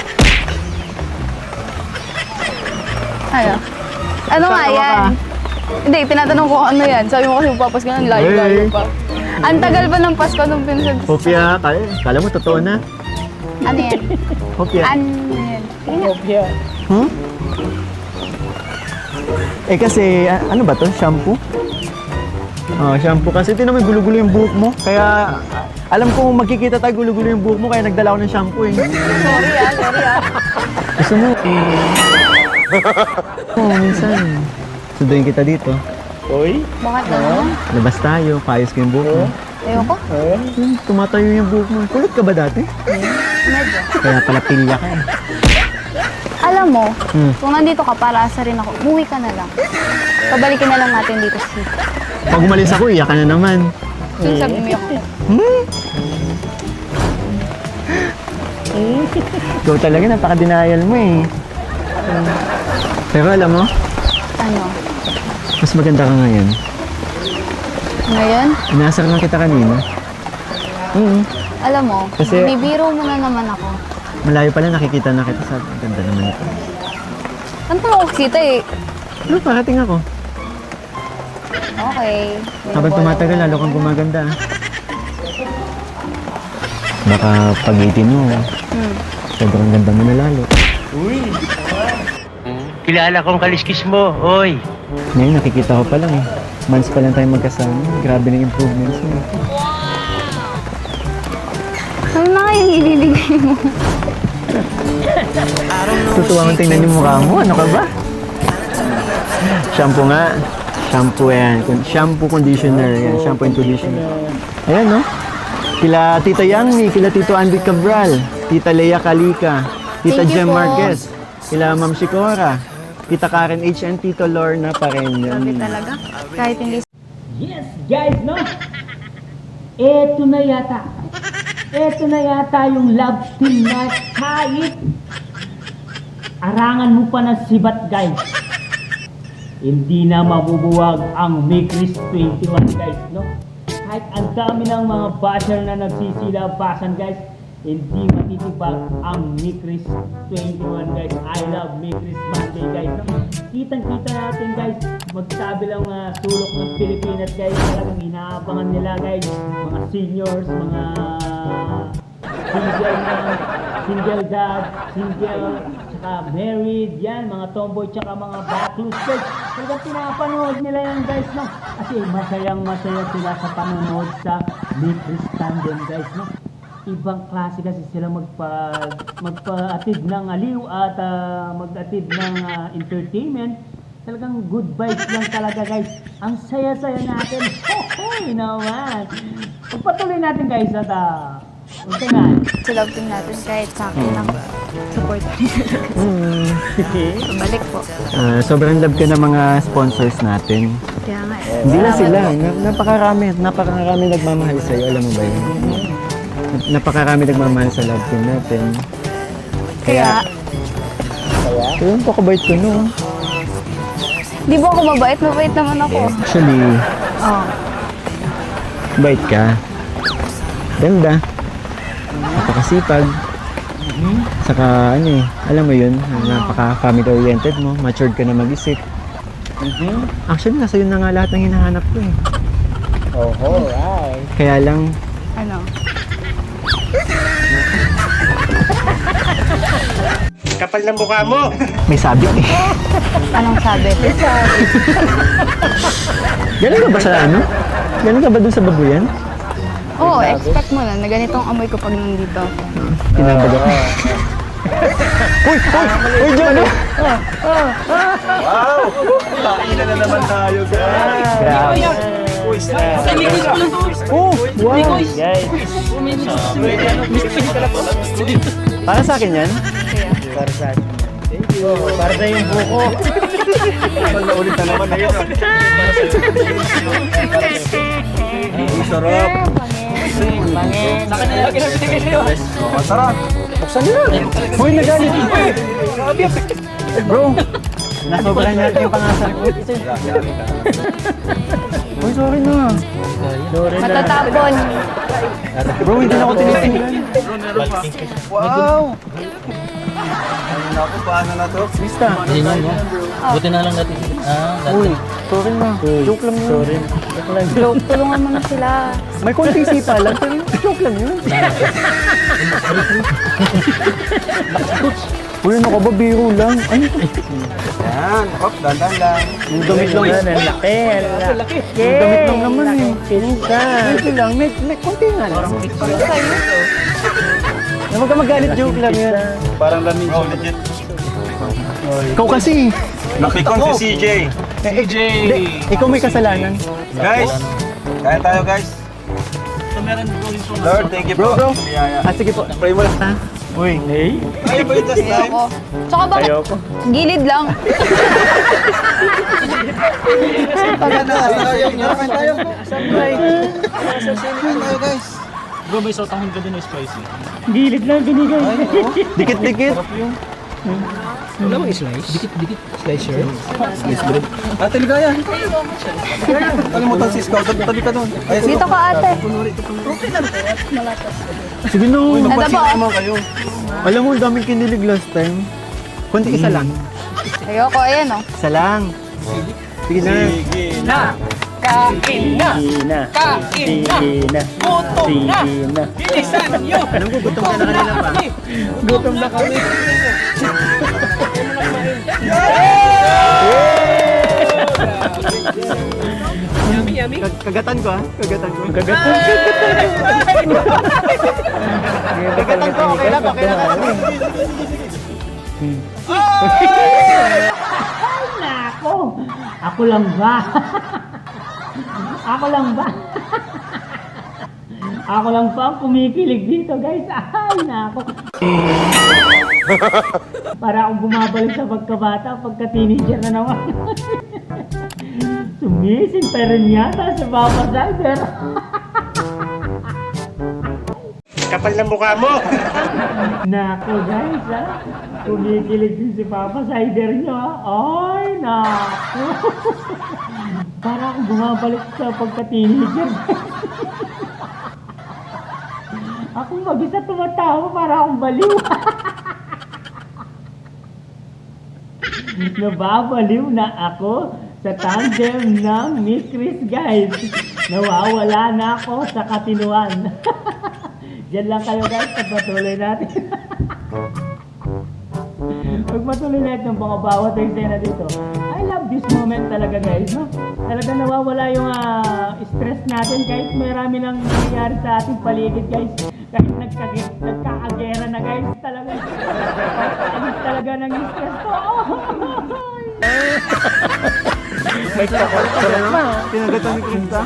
Ano? Ano nga yan? Hindi, tinatanong ko kung ano yan. Sabi mo kasi magpapas ka ng layo-layo pa. Ang tagal pa ng Pasko nung pinsan. Hopya, kala mo totoo na. Ano yan? Hopya. Ano yan? Kopya. Eh kasi, ano ba to? Shampoo? Oh, shampoo kasi tinan mo gulo-gulo yung buhok mo. Kaya alam ko magkikita tayo gulo-gulo yung buhok mo kaya nagdala ako ng shampoo eh. Sorry ah. Gusto mo Oo, minsan. Sunduin kita dito. Bakit naman? Labas tayo, paayos ko yung buhok mo. Ayoko. Tumatayo yung buhok mo. Kulit ka ba dati? Medyo. Kaya pala pilya ka eh. Alam mo, kung nandito ka para asa rin ako, umuwi ka na lang. Pabalikin na lang natin dito si... Pag umalis ako, iyak ka na naman. Sino sabi mo ako? Ikaw talaga, napaka-denial mo eh. Pero alam mo, Ano? mas maganda ka ngayon. Ngayon? Inasar lang kita kanina. Alam mo, Kasi- bibiro mo na naman ako. Malayo pala nakikita na kita sa ganda naman ito. Saan pa ako kita eh? Ano, parating ako. Okay. Habang tumatagal, lalo kang gumaganda. Baka pag-18 mo, sobrang ganda mo na lalo. Kilala kong kaliskis mo, oy. Ngayon, nakikita ko pa lang eh. Months pa lang tayo magkasama. Grabe na improvements mo. Ano na yung ibibigay mo? Tutuwa mong tingnan yung mukha mo. Ano ka ba? Shampoo nga. Shampoo yan. Shampoo conditioner yan. Shampoo and conditioner. Ayan, no? Kila Tita Yangmi, kila Tito Andy Cabral, Tita Lea Calica, Tita Thank you Jem po. Marquez, kila Ma'am Shikora, Tita Karen H. and Tito Lorna pa rin. Grabe talaga. Kahit hindi Yes, guys, no? Eto na yata. Eto na yata yung love team na kahit arangan mo pa ng sibat, guys. Hindi na mabubuwag ang Mikris 21, guys, no? Kahit ang dami ng mga basher na nagsisilabasan, guys, hindi matitibag ang Mikris 21, guys. I love Mikris Monday, guys, no? Kitang-kita natin, guys, magsabi lang sulok ng Pilipinas, guys. Talagang inaabangan nila, guys, mga seniors, mga single dad, single, tsaka married, yan, mga tomboy, tsaka mga backless, guys. Talagang pinapanood nila yan, guys, no? Kasi masayang-masaya sila sa panonood sa Mikris Tandem, guys, no? Ibang klase kasi sila magpa-atid ng aliw at mag-atid ng entertainment. Talagang good vibes lang talaga, guys. Ang saya-saya natin. Hoy naman. Pagpatuloy natin, guys, at untingan. sa love team natin kahit sa akin lang. Support rin talaga. Balik po. Sobrang love ka ng mga sponsors natin. Kaya nga eh. Hindi lang sila. Napakarami nagmamahal sa'yo. Alam mo ba yun? Napakarami nagmamahal sa love team natin. Kaya, Kaya ang pakabait ko, no? di ba ako mabait? Mabait naman ako. Actually, Oh. bait ka. Ganda. Napakasipag. Saka ano eh, alam mo yun, napaka-family oriented mo, matured ka na mag-isip. Actually, nasa yun na nga lahat ng hinahanap ko eh. Kaya lang, Ano? Kapal ng mukha mo. may sabit eh. Anong sabi? Galing ka ba sa ano? Galing ka ba dun sa babuyan? Oo, expect mo na ganitong amoy ko pag nandito ako. Tinabag ako. Uy, John! Grabe. Oh, wow! Para sa akin yan? Para sa akin. Thank you. Para sa yung buko. Naulit na naman na yun. Sarap. Masarap. Buksan nyo na. Hoy, nagalit. Bro, nasobrahan natin yung pangasar ko. Hoy, sorry na. Matatapon. Bro, hindi na ako tinitingnan. Wow! Ano paano na to? Vista. Buti na lang natin. Uy, sorry na. Joke lang yun. Sorry. Joke, tulungan mo na sila. May konting sipa lang, pero joke lang yun. Uy, ano ka ba? Biro lang. Ay, Yan. Op, dandan lang. yung damit lang yan. Ang laki, ang laki. Yung damit lang naman eh. Ito lang, may konti nga lang. Huwag ka magalit, joke lang yun. Parang lamin so legit. Ikaw kasi. Nakikon si CJ. CJ! Ikaw may kasalanan. Guys, kaya tayo guys. Lord, thank you Bro, po. bro. Biyaya. Sige po. Pray mo lang. Ha? Uy, hey. Ayaw ba yung last time? Ayoko. Tsaka bakit? Ayoko. Gilid lang. Ayaw nyo. Kain tayo. Bro, may sotahon ka din na spicy. Gilid lang binigay. Dikit-dikit. Wala bang slice? Dikit-dikit. Slicer. Ate Ligaya. Kalimutan si Scout. Tabi ka doon. Ay, Dito ka ate. Sige na. Uy, Ano magpansin ba? naman kayo. Alam mo, ang daming kinilig last time. Kunti isa lang. Ayoko, ayan o. Isa lang. Sige na. Sige na. Kain na! Sige na. Kain na! Sige na. Gutom na! Sige na. Bilisan nyo! Alam ko, gutom ka na kanina pa. Gutom na kami! Yummy, yummy! Kagatan ko, ha? Kagatan ko. Kagatan ko. Okay lang, okay lang. Nako! Ako lang ba? Ako lang ba? Ako lang ba ang kumikilig dito, guys? Ay, nako! Para akong bumabalik sa pagkabata, pagka-teenager na naman. Sumisin pa rin yata sa Papa Cider. Kapal ng mukha mo! Nako, guys, ha? Kumikilig din si Papa Cider nyo, ha? Ay, nako! Para akong bumabalik sa pagka-teenager. Akong mag-isa tumatawa para akong baliw. Nababaliw na ako sa tandem ng Miss Chris, guys. Nawawala na ako sa katinuan. Diyan lang kayo, guys. Pagpatuloy natin. Pagpatuloy natin ng mga bawat eksena dito. I love this moment talaga, guys. No? Talaga nawawala yung stress natin kahit marami nang nangyayari sa ating paligid, guys. Kahit nagkakagera na, guys. Talaga. Alis talaga ng stress ko. May kakot ka na. Kinagatan ni Krista.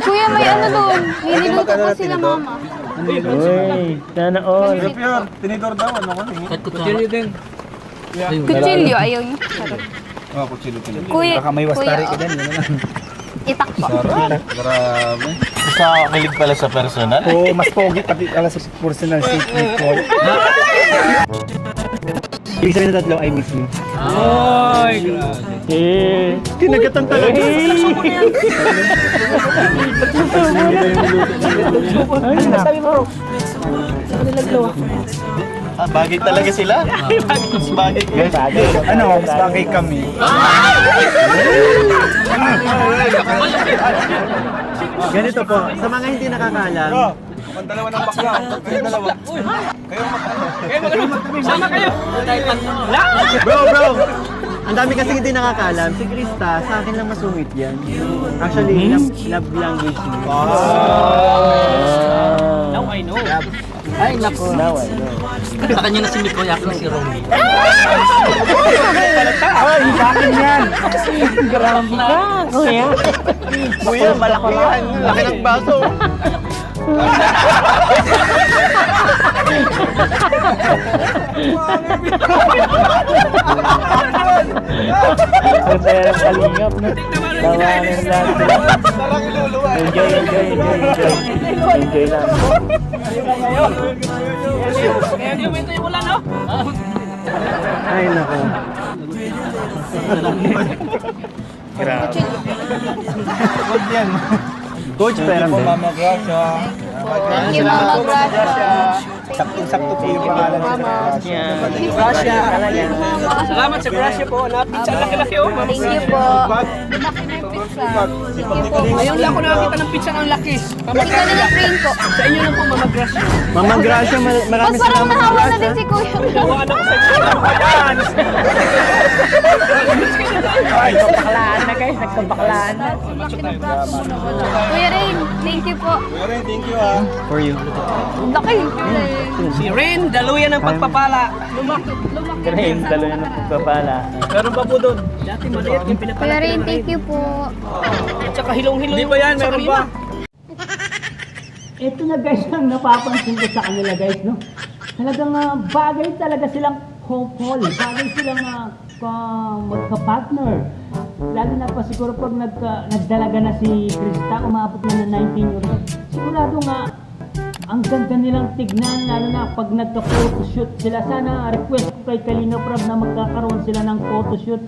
Kuya, may ano doon. May niluto pa sila mama. Uy, sana all. Pure, tinidor daw. Ano ko? Kutilyo din. Kutsilyo, ayaw niyo. Sarap. Oh, kutsilo. Kuya, kuya, din, yun naman. itak po. Grabe. Sa kilig pala sa personal. Oo, mas pogi pati alas sa personal statement ko. Ibig sabihin na tatlo, I miss you. Ay, grabe. Eh, kinagatan talaga. Ano nasabi mo? Bagay talaga sila. Bagay. Ano, mas bagay kami. Ganito po, sa mga hindi nakakaalam, Ang dalawa ng bakla. Kayo dalawa. Kayo Sama kayo! bro, ang dami kasi hindi nakakaalam. Si Krista, sa akin lang masungit yan. Actually, love language niya. Now I know. Ay, naku. Now I know. Sa kanya na si Mikoy, ako na si Romy. Ay, sa akin yan! Grabe ka, kuya. Kuya, malaki yan. Laki ng baso. Ang saya ng kalingap, no? Tawanan lang. Enjoy lang. Kaya di umento yung ulan, no? Ay, nako. Good yan. Coach, pera mo. Mama Gracia. Thank you, Mama Gracia. Saktong-sakto po yung pangalan sa Gracia. Salamat sa Gracia po. Napitsa laki-laki oh. Thank you po. Lumaki na yung pizza. Thank you po. Ngayon lang ako nakakita ng pizza ng laki. Tingnan na ng train ko. Sa inyo lang po, Mama Gracia. Mama Gracia, maraming Parang salamat. nahawa na din si Kuya. Gawaan ako sa inyo. Ayan. Ay, Nagkabaklaan na guys. Nagkabaklaan na. Kuya Rain, thank you po. thank you ah. For you. Laki. Si Rin, daluyan ng pagpapala. Grace, dalo na ng pagpapala. Meron pa po doon. Dati maliit yung pinapala. Kuya Rain, thank you po. At saka hilong-hilo. Hindi pa yan, meron pa. Ito na guys ang napapansin ko sa kanila guys, no? Talagang bagay talaga silang couple. Bagay silang magka-partner. Lalo na pa siguro pag nagdalaga na si Krista, umabot na ng 19 years old. Sigurado nga, ang ganda nilang tignan, lalo na pag nagka-photoshoot sila. Sana request ko kay Kalina Prab na magkakaroon sila ng photoshoot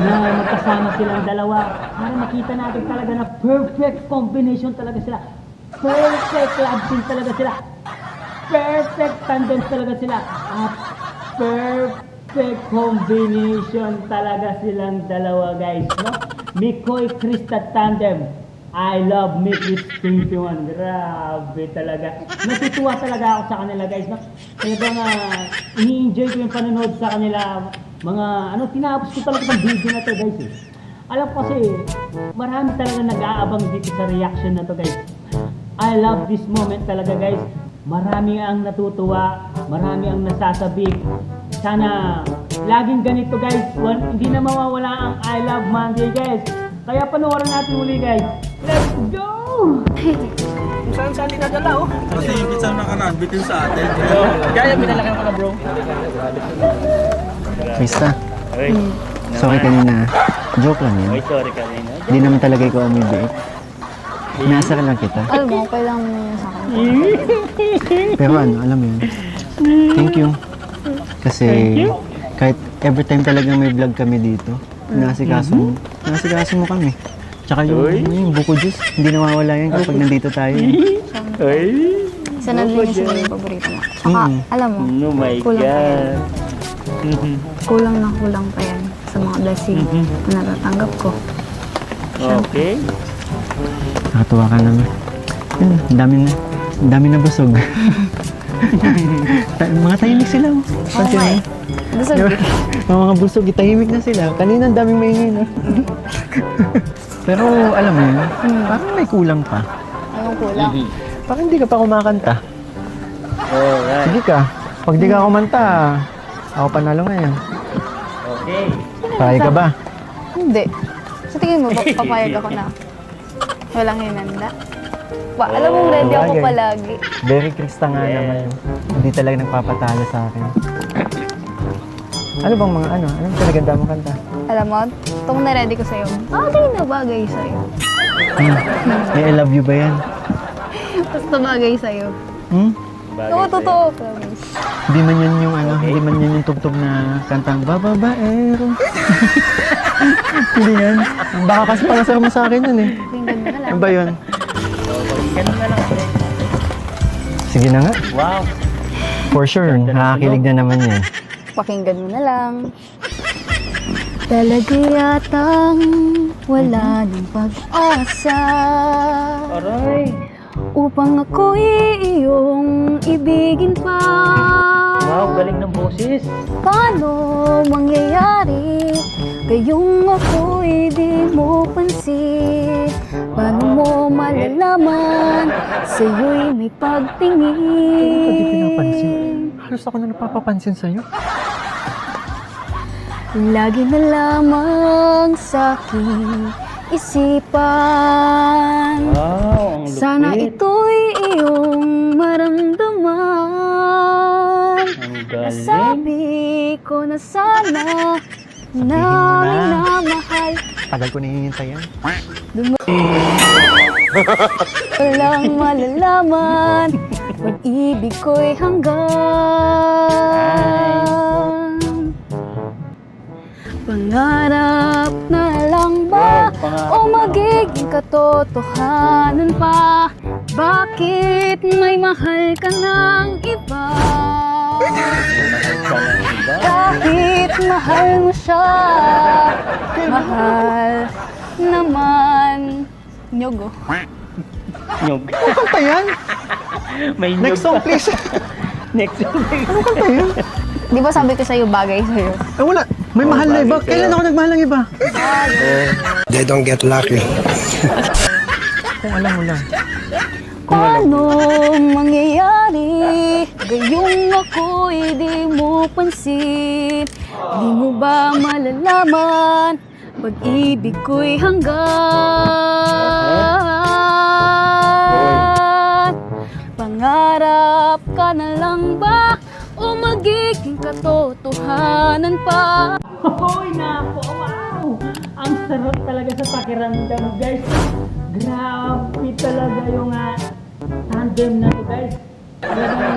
na magkasama silang dalawa. Para makita natin talaga na perfect combination talaga sila. Perfect love team talaga sila. Perfect tandem talaga sila. At perfect combination talaga silang dalawa guys, no? Mikoy Krista tandem. I love Mikis 21. Grabe talaga. Natutuwa talaga ako sa kanila guys, no? Talagang ini-enjoy ko yung panonood sa kanila. Mga tinapos ko talaga ng video na to guys eh. Alam ko kasi marami talaga nag-aabang dito sa reaction na to guys. I love this moment talaga guys. Marami ang natutuwa, marami ang nasasabi. Sana laging ganito guys. Hindi na mawawala ang I Love Monday guys. Kaya panoorin natin uli guys. Let's go! Kung saan-saan dinadala oh. Kasi yung pizza na kanan, bitin sa atin. Kaya pinalakan ko na bro. Krista, sorry kanina. Joke lang yun. Sorry kanina. Hindi naman talaga ikaw umibiit. Inaasar lang kita. Alam mo, okay lang naman yun sa akin. Pero alam mo yun. Thank you. Kasi kahit every time talaga may vlog kami dito, nasikaso mo kami. Tsaka yung buko juice, hindi nawawala yan kapag nandito tayo. Isa na din yung yung paborito mo. Tsaka, alam mo, kulang pa yan. Kulang pa yan sa mga blessing na natatanggap ko. Okay. Nakatuwa ka naman. Yun, ang dami na busog. Mga tahimik sila. Pansin mo? Busog. Diba? Mga busog, tahimik na sila. Kanina ang daming maingay, no? Pero alam mo yun, parang may kulang pa. Anong kulang? Parang hindi ka pa kumakanta. Sige ka. Pag di ka kumanta, ako panalo ngayon. Okay. Payag ka ba? Hindi. Sa tingin mo, papayag ako na walang hinanda? Alam mo, ready ako Bagay. palagi. Very Krista nga naman yun. Hindi talaga nagpapatalo sa akin. Ano bang mga anong pinaganda mo kanta? Alam mo, itong na-ready ko sa'yo, bagay na bagay sa'yo. May I love you ba yan? Basta bagay sa'yo. Oo, totoo. Promise. Hindi man yan yung hindi man yan yung tugtog na kantang bababaero. Hindi yan. Baka kasi palasar mo sa akin yun eh. Tingnan mo na lang. Ano ba yun? Sige na nga. Wow. For sure, nakakakilig na naman yan. Pakinggan mo na lang. Talaga yatang wala ng pag-asa Aray. upang ako'y iyong ibigin pa. Wow, galing ng boses. Paano mangyayari gayong ako'y di mo pansin? Paano mo malalaman sa'yo'y may pagtingin? Hindi pinapansin. Halos ako na napapapansin sa'yo. Lagi na lamang sa'king isipan. Wow, ang lupit. Sana ito'y iyong maramdaman. Ang galing. Nasabi ko na sana namin na mahal. Tagal ko nahihintay yan. Walang malalaman, pag-ibig ko'y hanggang. Pangarap na lang ba o magiging katotohanan pa? Bakit may mahal ka ng iba? Kahit mahal mo siya, mahal naman. Nyogo. Nyog. Ano kanta yan? May nyog Next song, pa. please. Next song. Ano kanta yan? Di ba sabi ko sa'yo, bagay sa'yo? Eh, wala. May mahal na iba. Kailan ako nagmahal ng iba? They don't get lucky. Kung alam mo lang. Paano mangyayari? Gayong ako'y di mo pansin. Di mo ba malalaman? Pag-ibig ko'y hanggan. Pangarap ka na lang ba? O magiging katotohanan pa? Hoy, nako, wow! Ang sarap talaga sa pakiramdam, guys. Grabe talaga yung tandem na to, guys. Talagang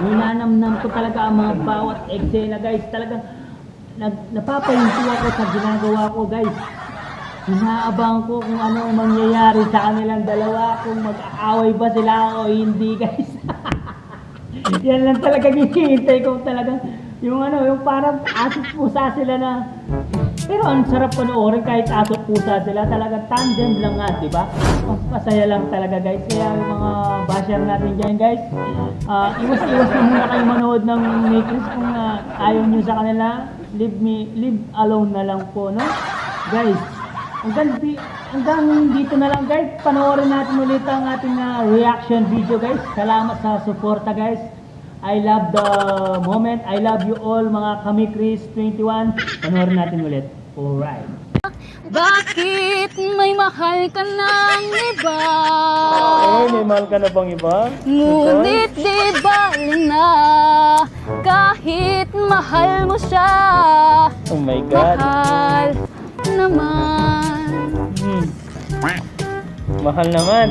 ninanamnam ko talaga ang mga bawat eksena, guys. Talagang napapahinto ako sa ginagawa ko, guys. Inaabang ko kung ano ang mangyayari sa kanilang dalawa, kung mag-aaway ba sila o hindi, guys. Yan lang talaga hinihintay ko talagang yung yung parang aso't pusa sila na. Pero ang sarap panoorin kahit aso't pusa sila, talagang tandem lang nga, di ba? Masaya lang talaga, guys. Kaya yung mga basher natin dyan, guys, iwas-iwas na muna kayo manood ng Matrix kung ayaw nyo sa kanila. Leave alone na lang po, no? Guys, hanggang dito na lang, guys. Panoorin natin ulit ang ating reaction video, guys. Salamat sa suporta, guys. I love the moment. I love you all, mga Kamikris 21. Panoorin natin ulit. Alright. Bakit may mahal ka ng iba? May mahal ka na bang iba? Ngunit di bali na kahit mahal mo siya, Oh my God. mahal naman. Mahal naman.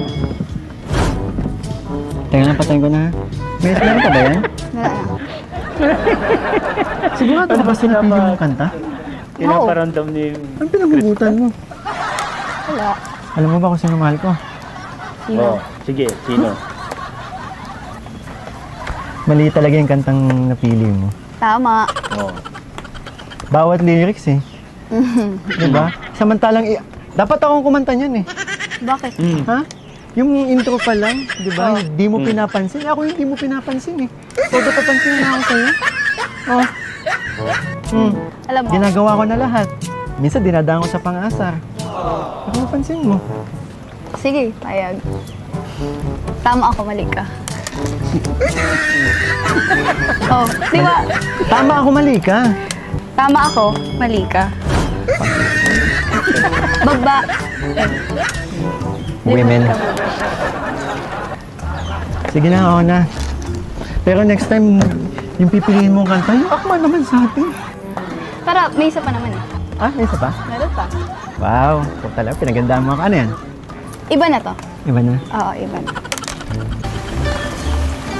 Teka na, patayin ko na. Meron pa ba yan? Wala na. Sigurado ka ba sinapili mong kanta? Pinaparamdam ni... Ang pinagugutan mo. Wala. Alam mo ba kung sino mahal ko? Sino? Sige, sino? Mali talaga yung kantang napili mo. Tama. Bawat lyrics eh. Diba? Samantalang, dapat akong kumanta niyan eh. Bakit? Ha? Yung intro pa lang, di ba? Hindi mo pinapansin. Ako hindi mo pinapansin eh. Todo papansin na ako sa'yo. Oh. Alam mo, Ginagawa ko na lahat. Minsan dinadaan ko sa pang-asar. Ako napansin mo. sige, payag. Tama ako, mali ka. Oh, di ba? Tama ako, mali ka. Tama ako, mali ka. Baba. Women. Sige na, ako na. Pero next time, yung pipiliin mong kanta, yung akma naman sa atin. Para, may isa pa naman eh. Ah, may isa pa? Meron pa. Wow, so talaga, pinagandaan mo ako. Ano yan? Iba na to. Iba na. Oo, iba na.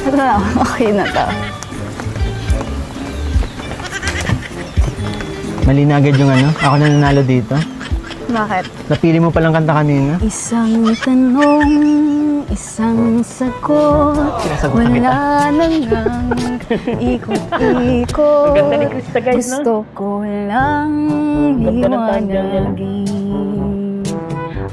Ito na, okay na to. Mali na agad yung ano, ako na nanalo dito. Bakit? Napili mo palang kanta kanina. Isang tanong, isang sagot. Sinasagot na kita. Wala nang ikot-ikot. Ang ganda ni Krista, guys, no? Gusto ko lang Ganda ng tandem nila. liwanagin.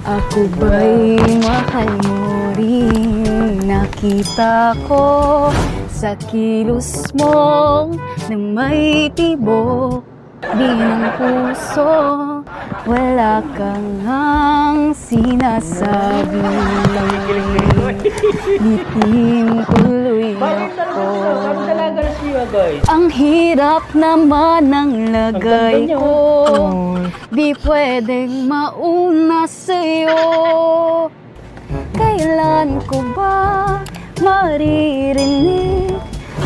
Ako ba'y mahal mo rin? Nakita ko sa kilos mo na may tibok. Di ng puso, wala kang ang sinasabi. Bitin tuloy ako. talaga siya, guys. Ang hirap naman ng lagay Ang ganda niya, ko. Oh. Di pwedeng mauna sa'yo. Kailan ko ba maririnig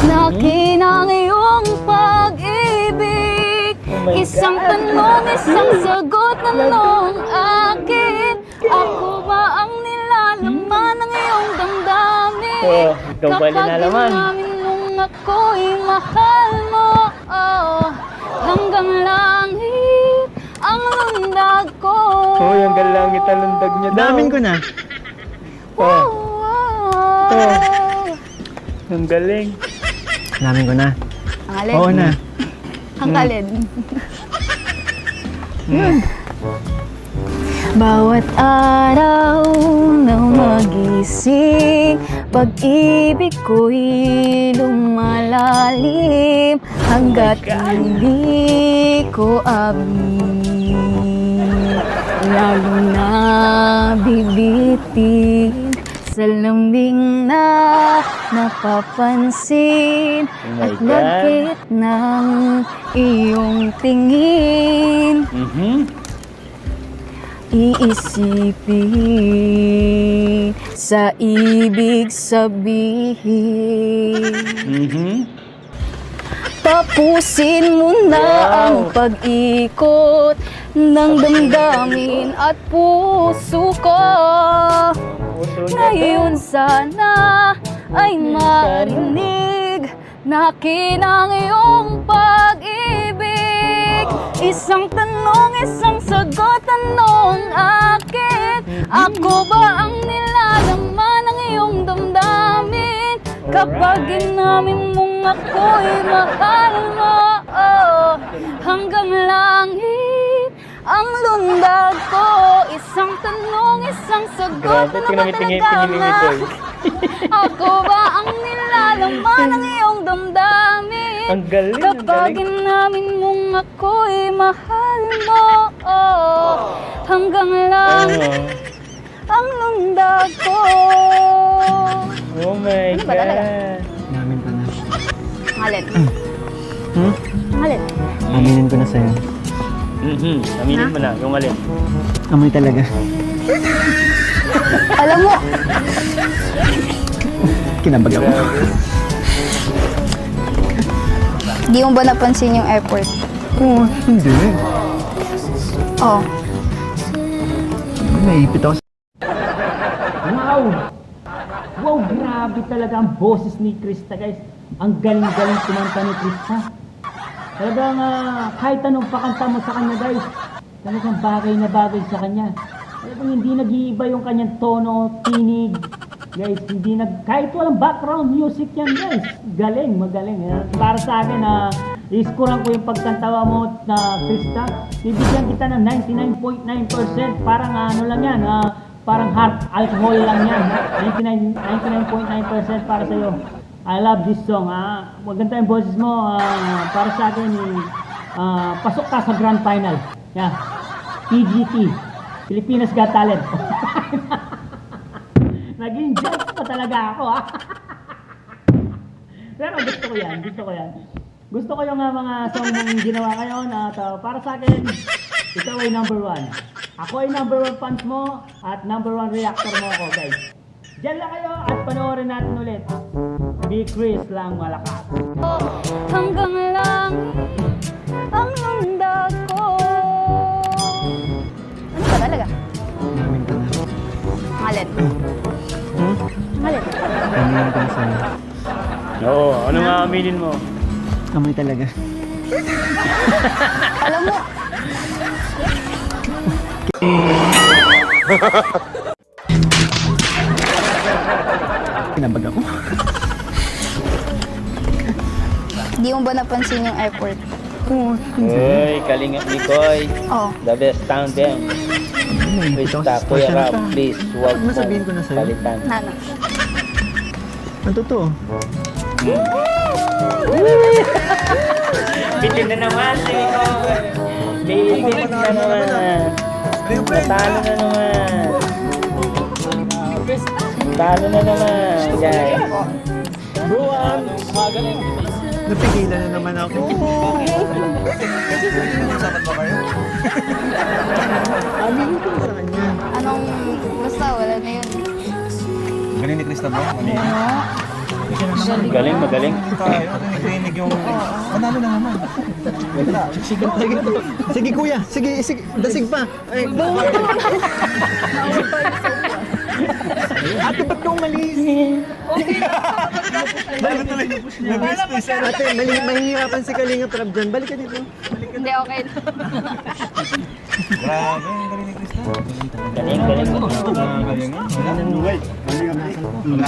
na kinang iyong pag-ibig? Oh my Isang God. tanong, isang sagot na tanong akin. Ako ba ang nilalaman ng iyong damdamin? Oh, ikaw ba nilalaman? namin nung ako'y mahal mo, oh, hanggang langit ang lundag ko. Hoy, ang galangit ang lundag niya daw. Damin ko na. Oh. Ang galing. Namin ko na. Ang alin. Oo na. Ang alin. Bawat araw na magising, pag-ibig ko'y lumalalim hanggat hindi ko abin. Lalo na bibitin sa lambing na napapansin at lagkit ng iyong tingin. Iisipin sa ibig sabihin. Tapusin mo na ang pag-ikot ng damdamin at puso ko. Ngayon sana ay marinig na kinang iyong pag-ibig. Isang tanong, isang sagot, tanong akin. Ako ba ang nilalaman ng iyong damdamin? Kapag inamin mong ako'y mahal mo, hanggang langit ang lundag ko. Isang tanong, isang sagot, ano ba talaga? Ako ba ang nilalaman ng iyong damdamin? Ang galing, Kapag inamin mong ako'y mahal mo, hanggang langit ang lundag ko. Oh my Ano ba talaga? Namin ko na. Alin? Hmm? Alin? Aminin ko na sa'yo. Aminin mo na, yung alin. Amoy talaga. Alam mo, Kinabag ako. di mo ba napansin yung airport? Oo, hindi. Oh, Naipit ako. Wow! Wow, grabe talaga ang boses ni Krista, guys. Ang galing-galing kumanta ni Krista. Talagang kahit anong pakanta mo sa kanya, guys, talagang bagay na bagay sa kanya. Talagang hindi nag-iiba yung kanyang tono, tinig. Guys, hindi kahit walang background music yan, guys. Galing, magaling. Para sa akin, iskuran ko yung pagkantawa mo na Krista. Bibigyan kita ng 99.9%. Parang ano lang yan, parang hard alcohol lang yan. 99.9% para sa'yo. I love this song. Maganda yung boses mo. Para sa akin, pasok ka sa grand final. Yeah. PGT. Pilipinas Got Talent. Naging judge pa talaga ako, Pero gusto ko yan. Gusto ko yung mga song mong ginawa ngayon. At para sa akin, ikaw ay number 1. Ako ay number 1 fans mo at number 1 reactor mo ako, guys. Diyan lang kayo at panoorin natin ulit. Be Chris lang malakas. hanggang langit ang lundag ko. Ano ba talaga? Namin ko na. Alin? Alin? Aminin ko na sa'yo. Oo, ano nga aminin mo? Amoy talaga. Alam mo, Kinabag ako. di mo ba napansin yung airport? Oo, Uy, Kalinga Mikoy. Oh, The best town them. naipit ako. Krista, Kuya Pasensya na Rab, pa. please, huwag Ano sabihin ko na mong sa'yo? palitan. nana. Ang totoo. Bitin na naman, Mikoy. Bitin na naman. Natalo na naman. Talo na naman, guys. Napigilan na naman ako. Aminin ko na sa kanya. Anong, basta wala na yun. Galing ni Krista bro. Galing, magaling. Nagrinig yung... Panalo na naman. Sige, sige kuya. Sige, dasig pa. Ay, Ate, ba't ka umalis? Ate, mahihirapan si Kalinga Prab dyan. Balik ka dito. Hindi, okay na. Grabe, ang galing ni Krista. Galing mo. Wala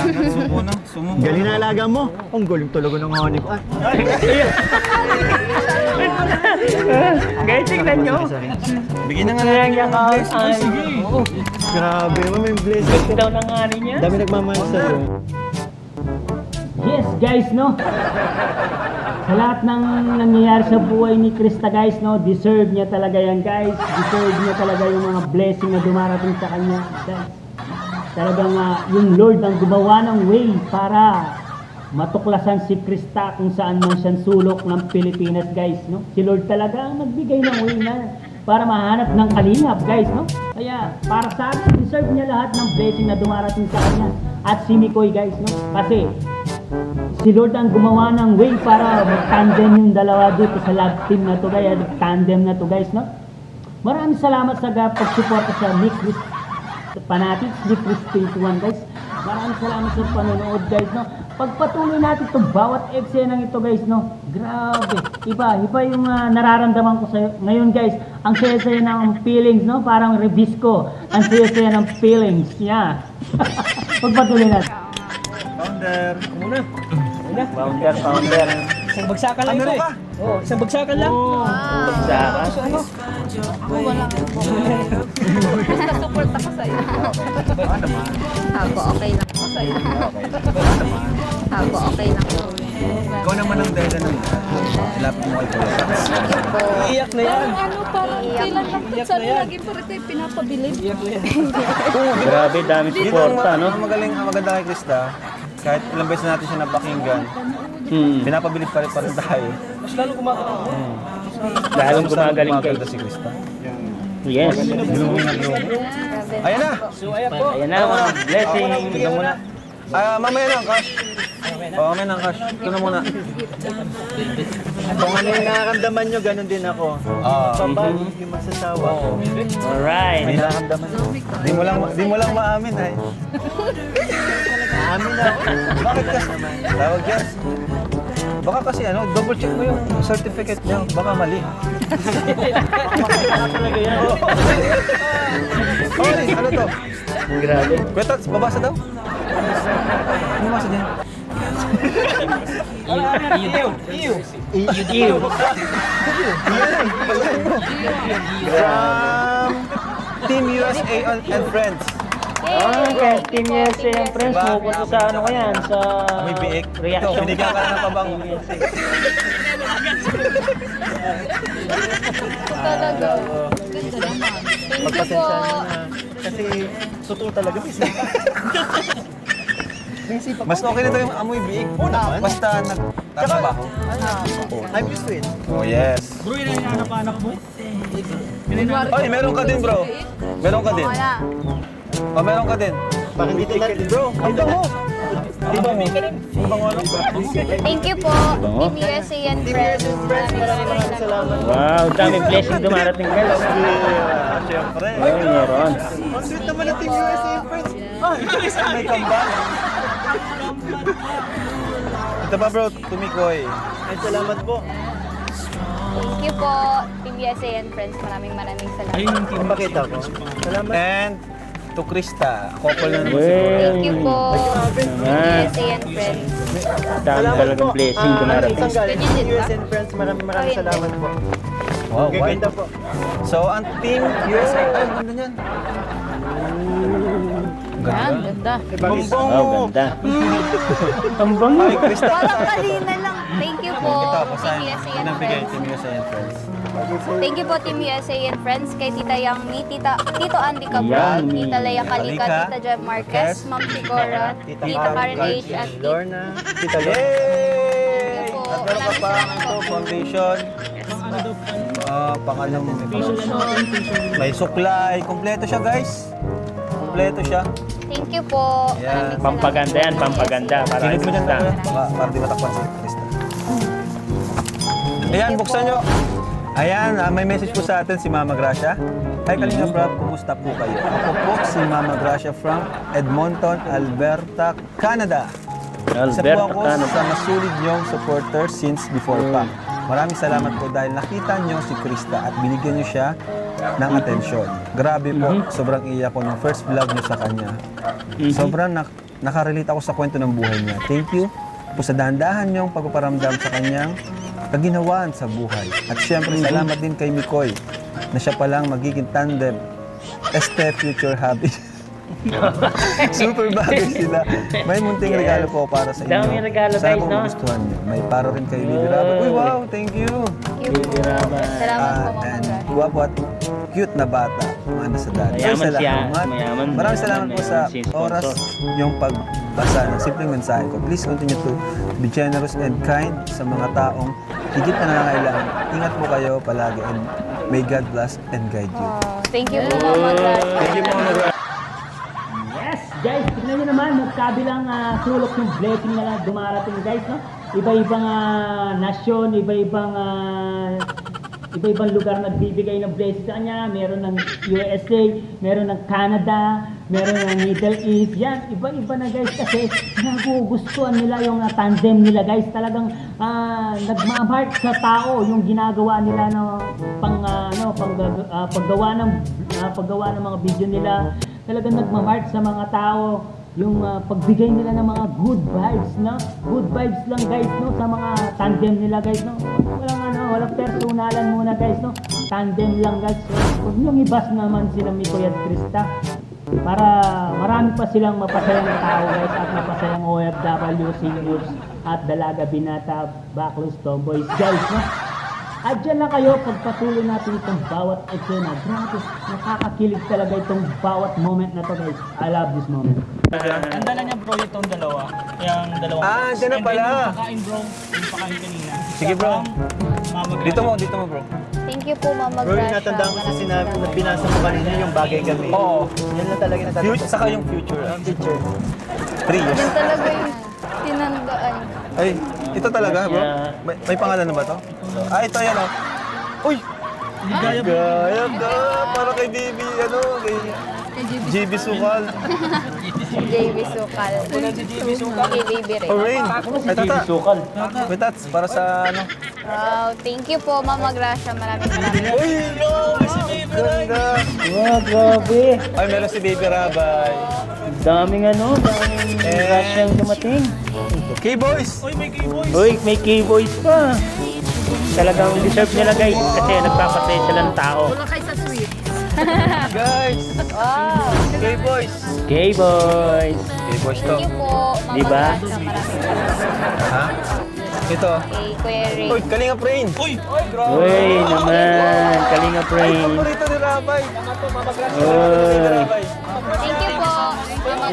na, sumo na. Sumo. Galing na alaga mo. Ang galing talaga ng honey ko. Guys, tingnan nyo. Bigyan na nga natin yung bless. Ay, sige. Grabe, may blessing. Gusto daw ng ani niya. Dami nagmamahal sa'yo. Yes guys, no? Sa lahat ng nangyayari sa buhay ni Krista guys, no? Deserve niya talaga yan guys. Deserve niya talaga yung mga blessing na dumarating sa kanya guys. Talagang yung Lord ang gumawa ng way para matuklasan si Krista kung saan man siyang sulok ng Pilipinas guys, no? Si Lord talaga ang nagbigay ng way na para mahanap ng kalingap guys, no? Kaya para sa akin, deserve niya lahat ng blessing na dumarating sa kanya. At si Mikoy guys, no? Kasi si Lord ang gumawa ng way para mag-tandem yung dalawa dito sa love team na to guys, tandem na to guys, no? Maraming salamat sa pagsuporta sa Nick Chris Fanatics, Nick Chris 21 guys. Maraming salamat sa panonood guys, no? Pagpatuloy natin itong bawat eksenang ito guys, no? Grabe, iba yung nararamdaman ko sa ngayon guys. Ang saya-saya ng feelings, no? Parang rebisco. Ang saya-saya ng feelings, yeah. Pagpatuloy natin. Founder. Founder. Isang bagsakan lang ito eh. Oo, isang bagsakan lang. Bagsakan. Ako walang basta support ako sa'yo. Ako, okay lang ako sa'yo. Ako, okay lang ako. Ikaw naman ang dahilan ng ilapit mo kay Kuya Sax. Iiyak na yan. Parang kailan lang ito. Sabi lagi pa rin tayo pinapabilib. Grabe, dami suporta, no? Ang maganda kay Krista, kahit ilang beses natin siya napakinggan, pinapabilib pa rin tayo. Lalong Basta gumagaling kay. gumaganda si Krista. Yes. Ayan na! Ayan na, mga blessing. Tignan mo na. Mamaya lang, Cash. Mamaya lang, Cash. Ito na muna. Kung ano yung nakakamdaman nyo, ganun din ako. Paano yung masasawa ko? Alright. May nakakamdaman. Di mo lang maamin, ay. Amin na ako. Bakit kasi? Tawag yan. Baka kasi double check mo yung certificate niya. Baka mali. Oy, ano to? Grabe. Kwenta, babasa daw. Ano masa dyan? Team USA and Friends. Okay, Team USA and friends, pupunta sa ano ko yan, sa May biik. reaction. Ito, binigyan ka na ng pabango. Talaga. Ganda naman. Thank you po. Kasi totoo talaga. Mas okay nito yung amoy biik. Basta nagtatrabaho. I'm used to it. Oh, yes. Bro, yun ang hanapanak mo? Oy, meron ka din, bro. Meron ka din. Wala. Oh, meron ka din. Bakit hindi natin, bro? Ang bango. Thank you po. Team USA and friends. Maraming salamat. Wow, dami blessing dumarating guys. Siyempre. Ay, meron. Ang sweet naman ng Team USA and Friends. May kambal. Ito pa, bro, tumikoy. Ay, salamat po. Thank you po. Team USA and friends. Maraming salamat. Pakita ko. Salamat. And to Krista, couple na naman si Thank you po. Team Naman. USA and friends. Dami talagang blessing dumarating. Isang galing. Team USA and Friends, maraming salamat po. Wow, white. Gaganda po. So, ang Team USA, ay, ganda niyan. Yan, ganda. Wow, ganda. Ang bango. Ay, Krista. Parang kanina lang. Thank you po. Ito, Team pasahin. USA and Pinabigay, friends. Team USA and Friends. Thank you po Team USA and friends. Kay Tita Yangmi, Tito Andy Cabral, Yangmi. Tita Leia Calika, Calika, Tita Jeb Marquez, Ma'am Sigora, Tita Karen H. at Lorna. Tita Lorna. Yay! po. At meron ka pa ito, foundation. Pangalan mo. May suklay. Kompleto siya, guys. Kompleto siya. Thank you po. Yan. Maraming Pampaganda yan, pampaganda. Para Silid mo dyan Krista. tayo. Para di matakpan si Krista. Ayan, buksan nyo. Ayan, may message po sa atin si Mama Gracia. Hi Kalinga Prab, kumusta po kayo? Ako po si Mama Gracia from Edmonton, Alberta, Canada. Isa po ako sa masulit niyong supporter since before pa. Maraming salamat po dahil nakita niyo si Krista at binigyan niyo siya ng atensyon. Grabe po, sobrang iyak ko nung first vlog niyo sa kanya. Sobrang nakarelate ako sa kwento ng buhay niya. Thank you po sa dahan-dahan niyong pagpaparamdam sa kanyang kaginawaan sa buhay. At syempre, salamat din kay Mikoy na siya palang magiging tandem este future hubby. Super bagay sila. May munting regalo po para sa inyo. Daming regalo, Sana guys, po no? magustuhan niyo. May para rin kay Bibi Rabbit. Uy, wow, thank you. Salamat po, Mama And Gracia. guwapo at cute na bata. Mana sa dati. Mayaman siya. Mayaman. Maraming salamat po sa Mayaman si sponsor. oras yung pagbasa ng simpleng mensahe ko. Please continue to be generous and kind sa mga taong higit na nangangailangan. Ingat po kayo palagi and may God bless and guide you. Oh, thank you po, Mama Gracia. Thank you po, Mama Gracia. Yes, guys, tignan nyo naman, magkabilang sulok yung blessing na dumarating, guys, no? Iba-ibang nasyon, iba-ibang lugar nagbibigay ng blessing sa kanya. Meron ng USA, meron ng Canada, meron ng Middle East. Yan, iba-iba na, guys, kasi nagugustuhan nila yung tandem nila, guys. Talagang nagmamark sa tao yung ginagawa nila no, paggawa ng mga video nila. Talagang nagmamark sa mga tao yung pagbigay nila ng mga good vibes, no? Good vibes lang, guys, no? Sa mga tandem nila, guys, no? Walang personalan muna, guys, no? Tandem lang, guys. Huwag niyong ibas naman sila Mikoy at Krista para marami pa silang mapasayang tao, guys, at mapasayang OFW, seniors, at dalaga, binata, backless, tomboys, guys, no? At dyan lang kayo, pagpatuloy natin itong bawat eksena. Grabe, nakakakilig talaga itong bawat moment na to, guys. I love this moment. Ang dala niya bro itong dalawa. Yung dalawang box. dyan na And pala. then yung pakain bro, yung pakain kanina. Sige, bro. Mama Dito mo, bro. Thank you po, Mama Bro, yung Gracia. natandaan ko sa Maraming sinabi na salamat. binasa mo kanina yung bagay kami. Oo. Yan lang talaga natandaan. Saka yung future. Future. 3 years. Yan talaga yung tinandaan. Ay, ito talaga, bro? Yeah. May pangalan na ba to? Ito yan, oh. Uy! Gaya ka! Para kay Bibi, kay JB Sukal. JB Sukal. Kay Baby Ray. Oh, Rain! Ay, tata! Sukal. May tats, para sa Wow, thank you po, Mama Gracia. Maraming. Uy! Ganda! Wow, grabe. Ay, meron si Baby Rabay. Daming daming Russian dumating. K-Boys! Uy, may K-boys pa. Talagang deserve nila, guys, kasi nagpapasaya sila ng tao. Guys! Wow. K-Boys! K-boys. K-Boys to. Thank you po, Mama Diba? Gracia. Maraming. Ha? Ito. Kay Kuya Ray. Uy, Kalinga Rain! Uy! Uy, naman. Kalinga Ay, Brain. paborito ni Rabay! Uy. Rabay! Thank you po, Mama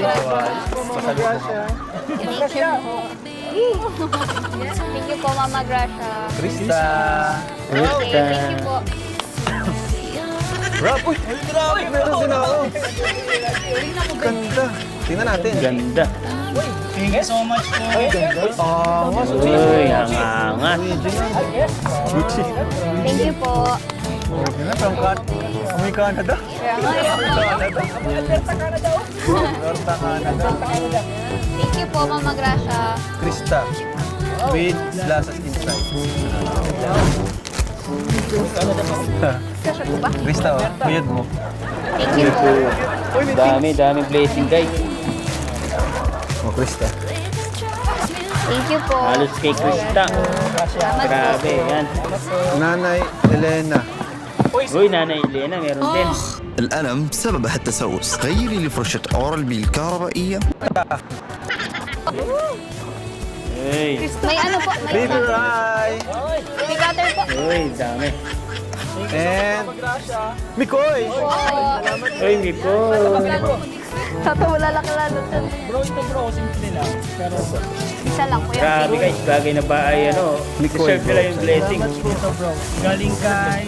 Gracia. Thank you po. Thank you po, Mama Gracia. Krista! Okay, thank you po. Rap! Uy! Meron din ako! Ganda! Tingnan natin. Ganda. Thank you so much po. Mas Uy, ang angas. Gucci. Thank you po. From Canada. Kaya nga, Norta Canada. thank you po, Mama Gracia. Krista. With lasas inside. Kasya po ba? Krista, oh. Kuyod mo. Thank you po. Dami blessing, guys. Oh, Krista. Thank you po. Halos kay Krista. Salamat po. Grabe, yan. Nanay Elena. Uy, Nanay Elena, meron din. الألم سببها التسوس. غيري لي فرشة أورال بي الكهربائية. Uy, May ano po? May Baby Rai. May cutter po. uy, dami. And Mikoy. Uy, Miko. Tatawala lang lalo. Bro, ito bro, simple lang. Pero Isa lang po yan. Grabe, guys. Bagay na ba ay deserve nila yung blessing. ito bro. Galing kay...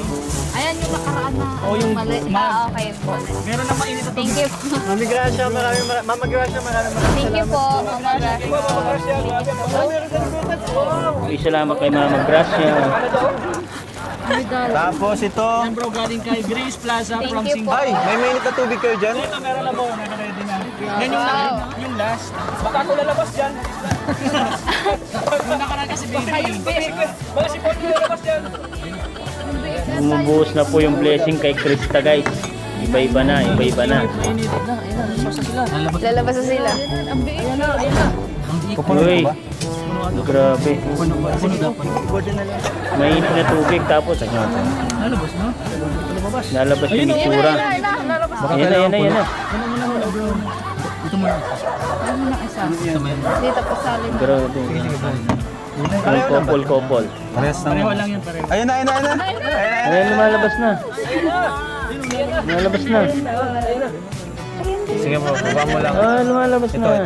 Ayan yung nakaraan na. Oh, yung mali. mag. Okay po. Meron na mainit ito. Thank you po. Mami Gracia, Mama Gracia, maraming Thank you po, Mama Gracia. Uy, salamat kay Mama Gracia. Tapos ito. Yan bro, galing kay Grace Plaza Thank from you po. Ay, may mainit na tubig kayo dyan? Ito meron na po, naka-ready na. Yan yung last. Baka ako lalabas dyan. Yung nakaraan kasi baby. Baka si Paul lalabas dyan. Bumubuhos na po yung blessing kay Krista guys. Iba-iba na, iba-iba na. Lalabas na sila. Uy, grabe. Mainit na tubig tapos nalabas yung itsura. Ayan na. Dito po sa amin. Grabe. Kopol. Parehas naman. Pareho lang yan, pareho. Ayun na. Ayan, lumalabas na. Lumalabas na. Sige bro, baba mo lang. Lumalabas Ito. na.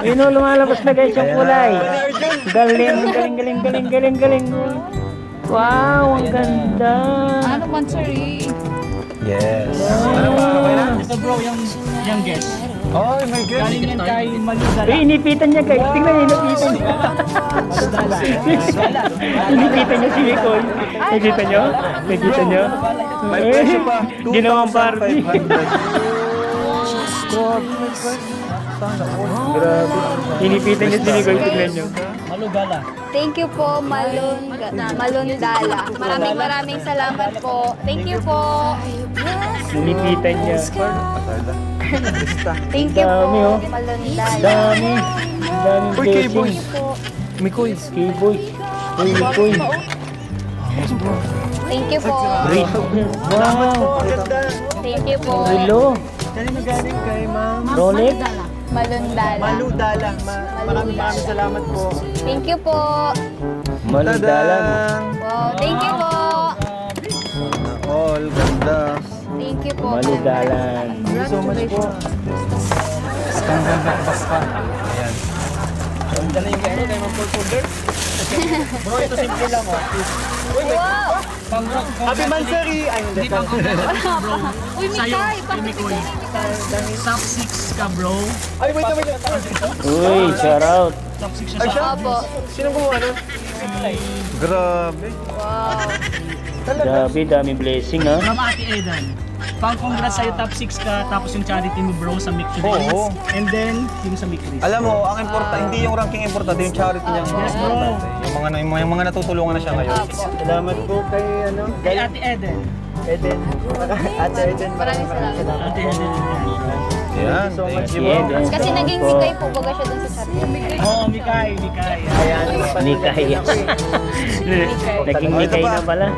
Ayun o, lumalabas na guys yung kulay. Galing. Wow, ang ganda. Ano man, sir eh. Yes. Ano ba? Okay na? Ito bro, yung guest. Oh my God. Galing yan kay Maludala. Inipitan niya guys. Tingnan niya, inipitan niya. Inipitan niya si Nicole. Nakita niyo? May presyo pa. Ginawang Barbie. 2,500. Grabe. Inipitan niya si Nicole. Tingnan niyo. Maludala. Thank you po, Malundala. Maraming salamat po. Thank you po. Inipitan niya. Thank you Dami, po, oh. Malundala. Daming Uy, K-Boy. blessings. Mikoy. K-Boy. Uy, Nicole. Thank you po. Great. Wow. Thank you po. Relo. Kanina galing kay Ma'am Rolex. Malundala. Maludala. Maraming salamat po. Thank you po. Maludalan. Wow, thank you po. All ganda. Thank you po. Maludalan. So much po. Ayan. Dala yung gano'n kay Ma'am Paul Folder. Bro, ito simple lang oh. Wow! Happy Mansari! Ay, hindi. Uy, Mikay! Mikoy. Top 6 ka bro. Ay, wait. Uy, shout out. Top 6 siya sa Opo. Sino gumawa nun? Grabe. Wow. Grabe, daming blessing ha. From Ate Eden. Pang-congrats sa'yo, top 6 ka, tapos yung charity mo bro sa Mick today. Oo. And then, yung sa Mick Chris. Alam mo, ang hindi yung ranking importante, yung charity niya. Yes, bro. Yung mga natutulungan na siya ngayon. Salamat po kay, Kay Ate Eden. Eden. Ate Eden. Maraming salamat. Ate Eden. Ayan, so much, thank you bro. Kasi naging Mikay po, baga siya dun sa chat. Oo, Mikay. Ayan. Nikay. Naging Nikay na pala.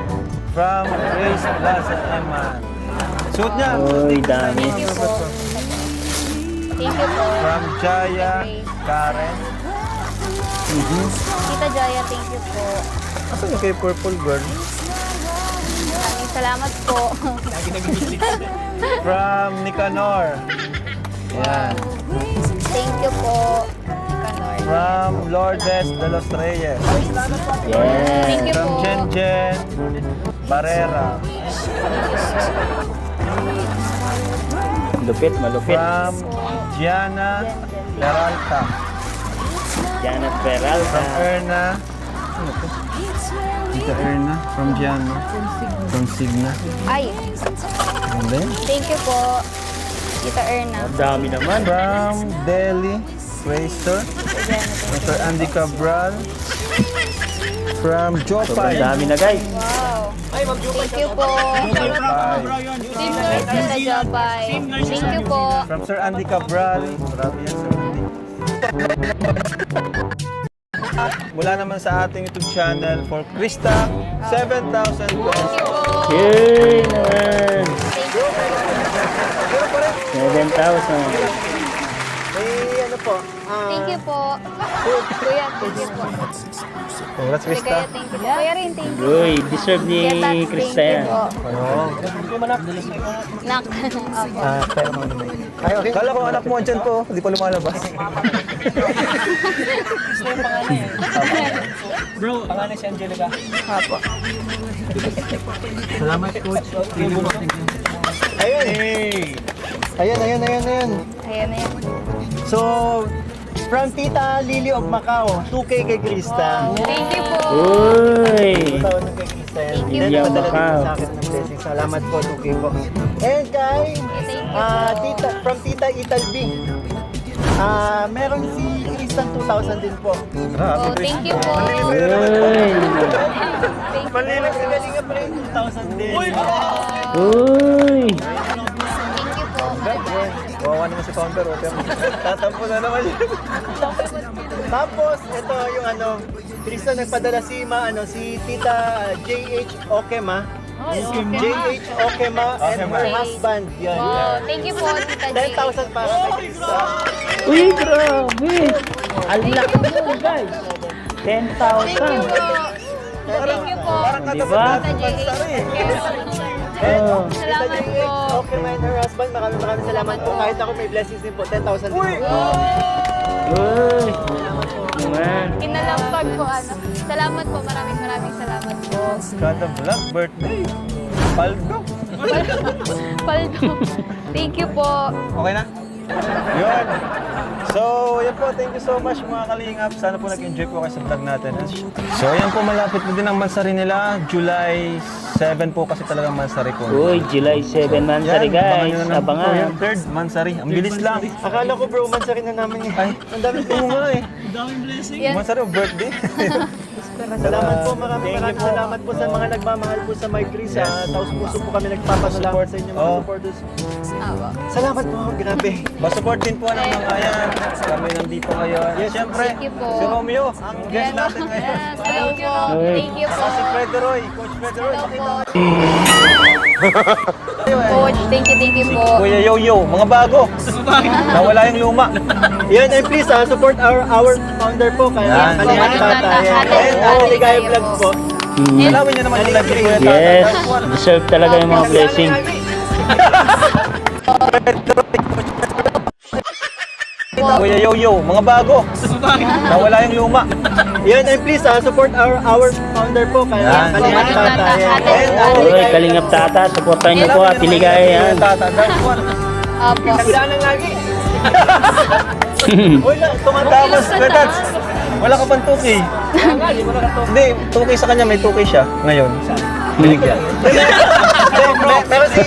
From Grace Plaza, Eman. Suot niya. Uy, dami. Thank you po. Thank you po. From Jaya, Karen. Tita Jaya, thank you po. Asan yung kay Purple Girl? Maraming salamat po. From Nicanor. Ayan. Thank you po. Kanor. From Lourdes de los Reyes. Yeah. Thank you From po. Jen Barrera. Lupit, malupit. From Gianna Peralta. Janet Peralta. From Erna. Ano to? Tita Erna. From Gianna. From Signa. Ay, And then, thank you po. Tita Erna. Ang dami naman. from Delhi Fraser. From Sir Andy Cabral. From Sobrang Jopay. dami na guys. Wow. Thank you po. Team Nurse Tita Jopay. Thank you po. From Sir Andy Cabral. Marami yan, Sir Andy. Mula naman sa ating YouTube channel for Krista, 7,000 pesos. Yay naman. Thank you po. 7,000. Ano po? Thank you po. Kuya, thank you po. Congrats, Krista. Kaya thank you po. Kaya rin, thank you. Uy, deserve ni Kaya Tats, Krista thank yan. you po. Ano? Nak. Opo. Pero ay, okay. Kala ko anak mo andyan po, hindi pa lumalabas. Bro, pangalan si Angelica. Opo. Salamat, Coach. Ayun. Ayan. Ayan na yan. So, From Tita Lily of Macau, 2K kay Krista. Thank you po. Uy! 2,000 kay Krista yan. Thank you Then, po. padala din sa akin ng blessing. Salamat po, 2K po. And kay from Tita Italbi. Meron si Krista 2,000 din po. Oh, thank you po. Uy! Malilig si Galinga pa rin, 2,000 din. Uy! Thank you po. Wawa naman si Founder. Tatampo na naman yun. Tapos, ito yung Krista nagpadala si Tita JH Okema. JH Okema and her husband. Yan. Oh, thank you po, Tita J. 10,000 para kay Krista. Uy, grabe! Ang laki mo, guys! 10,000! Thank you po. Thank you po. Diba? Tita J. Oh. Tita Salamat JH po. Okema and her husband, maraming salamat po. Kahit ako may blessings din po, 10,000 din po. Uy! Man. Kinalampag po Salamat po, maraming salamat po. Kada vlog, birthday. Paldo. Paldo. Thank you po. Okay na? Yun. So, yan po. Thank you so much mga kalingap. Sana po nag-enjoy po kayo sa vlog natin. So, yan po. Malapit na din ang mansari nila. July 7 po kasi talagang mansari po. Uy, July 7 mansari, guys. Abangan. Abangan. Third mansari. Ang bilis lang. Akala ko bro, mansa rin na namin eh. Ay, Ang dami po. oo nga eh. Ang daming blessing. Yes. Mansari o birthday? Salamat po, maraming salamat po sa mga nagmamahal po sa My Chris. Taos puso po kami nagpapasalamat sa inyo mga supporters. Awa. Salamat po, grabe. Support din po ng mga yan. Kami nandito ngayon. Yes, siyempre. Thank you po. Si Romeo, ang guest natin ngayon. Hello po. Thank you po. Si Frederoy, Coach Frederoy. Hello po. Coach, thank you po. Kuya Yo-Yo, mga bago. Nawala yung luma. Yan, and please support our founder po, kaya Yan. Kalinga Tata. And Ate Ligaya Ligaya Vlogs po. Alawin niyo naman yung live ni Kuya Tata. Yes, deserve talaga yung mga blessing. Kuya Yo-Yo, mga bago. Nawala yung luma. Yan, and please support our founder po, kaya Yan. Kalinga Tata. Yan. And Uy, Kalingap Tata, supportan niyo po at Ligaya yan. Tata, that's one. Apo. Kabila ng lagi. Uy, Tapos, Kuyatats, wala ka pang 2K. Hindi, 2K sa kanya, may 2K siya ngayon. Binigyan. meron si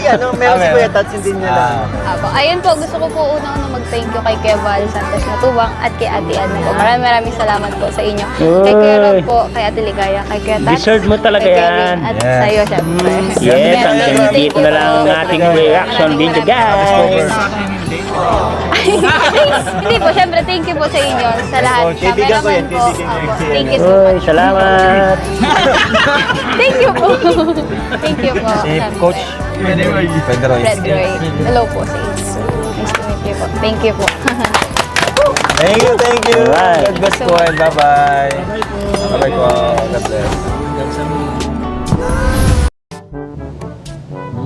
Kuya Tats, hindi niya lang. Apo. Ayun po, gusto ko po unang mag-thank you kay Kuya Val Santos Matubang at kay Ate Anne po. Maraming salamat po sa inyo. Kay Kuya Rob po, kay Ate Ligaya, kay Kuya Tats. Deserve mo talaga kay yan. Kevin, at Yes. sa'yo, syempre. Yes, hanggang dito na lang ang ating reaction video, guys. Hindi po, syempre, thank you po sa inyo, sa lahat. Kaibigan ko yan, Cameraman po. kaibigan ko Apo. yan. Thank you so Uy, much. salamat. Thank you po. Thank you po. Si syempre. Coach Frederoy. Fred Roy. Hello po sa inyo. Nice to meet you po. Thank you po. Thank you. Alright. God bless po and bye-bye. Bye-bye po. God bless.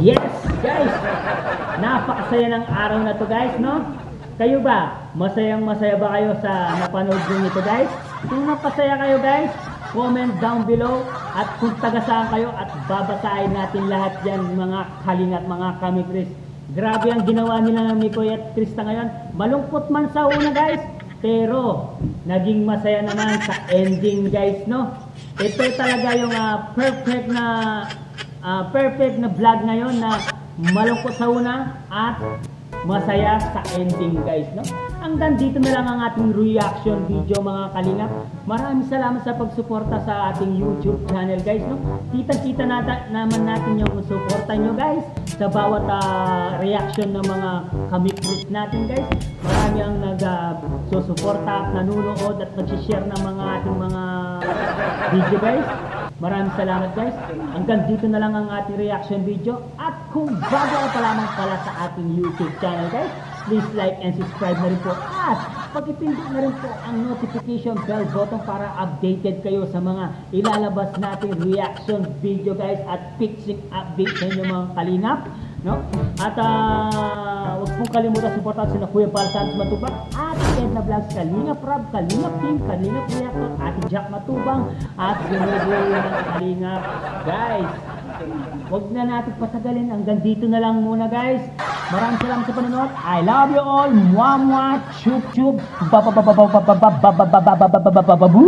Yes, guys! Napakasaya ng araw na to, guys, no? Kayo ba? Masayang-masaya ba kayo sa napanood nyo nito, guys? Kung napasaya kayo, guys, comment down below at kung taga saan kayo at babasahin natin lahat yan, mga kalingat, mga kami Chris. Grabe ang ginawa nila ni Kuya at Krista ngayon. Malungkot man sa una, guys, pero naging masaya naman sa ending, guys, no? Ito talaga yung perfect na vlog ngayon na malungkot sa una at masaya sa ending, guys, no? Hanggang dito na lang ang ating reaction video, mga kalingap. Maraming salamat sa pagsuporta sa ating YouTube channel, guys, no? Kita-kita naman natin yung suporta nyo, guys, sa bawat reaction ng mga kamikris natin, guys. Marami ang nagsusuporta at nanunood at nag-share ng mga ating mga video, guys. Maraming salamat, guys. Hanggang dito na lang ang ating reaction video. At kung bago ka pa lamang pala sa ating YouTube channel, guys, please like and subscribe na rin po. At pag-ipindot na rin po ang notification bell button para updated kayo sa mga ilalabas nating reaction video, guys, at fixing update sa inyo, mga kalingap, no? At huwag pong kalimutan supportan sila Kuya Val Santos Matubang at Edna Vlogs, Kalingap Rob, Kalingap Team, Kalingap Reactor, Ate Jack Matubang at Ginubuyo ng Kalingap. Guys, huwag na natin patagalin, hanggang dito na lang muna, guys. Maraming salamat sa panonood. I love you all. Mwah mwah. Chup chup. Ba ba ba ba ba ba ba ba ba ba ba ba ba ba ba ba.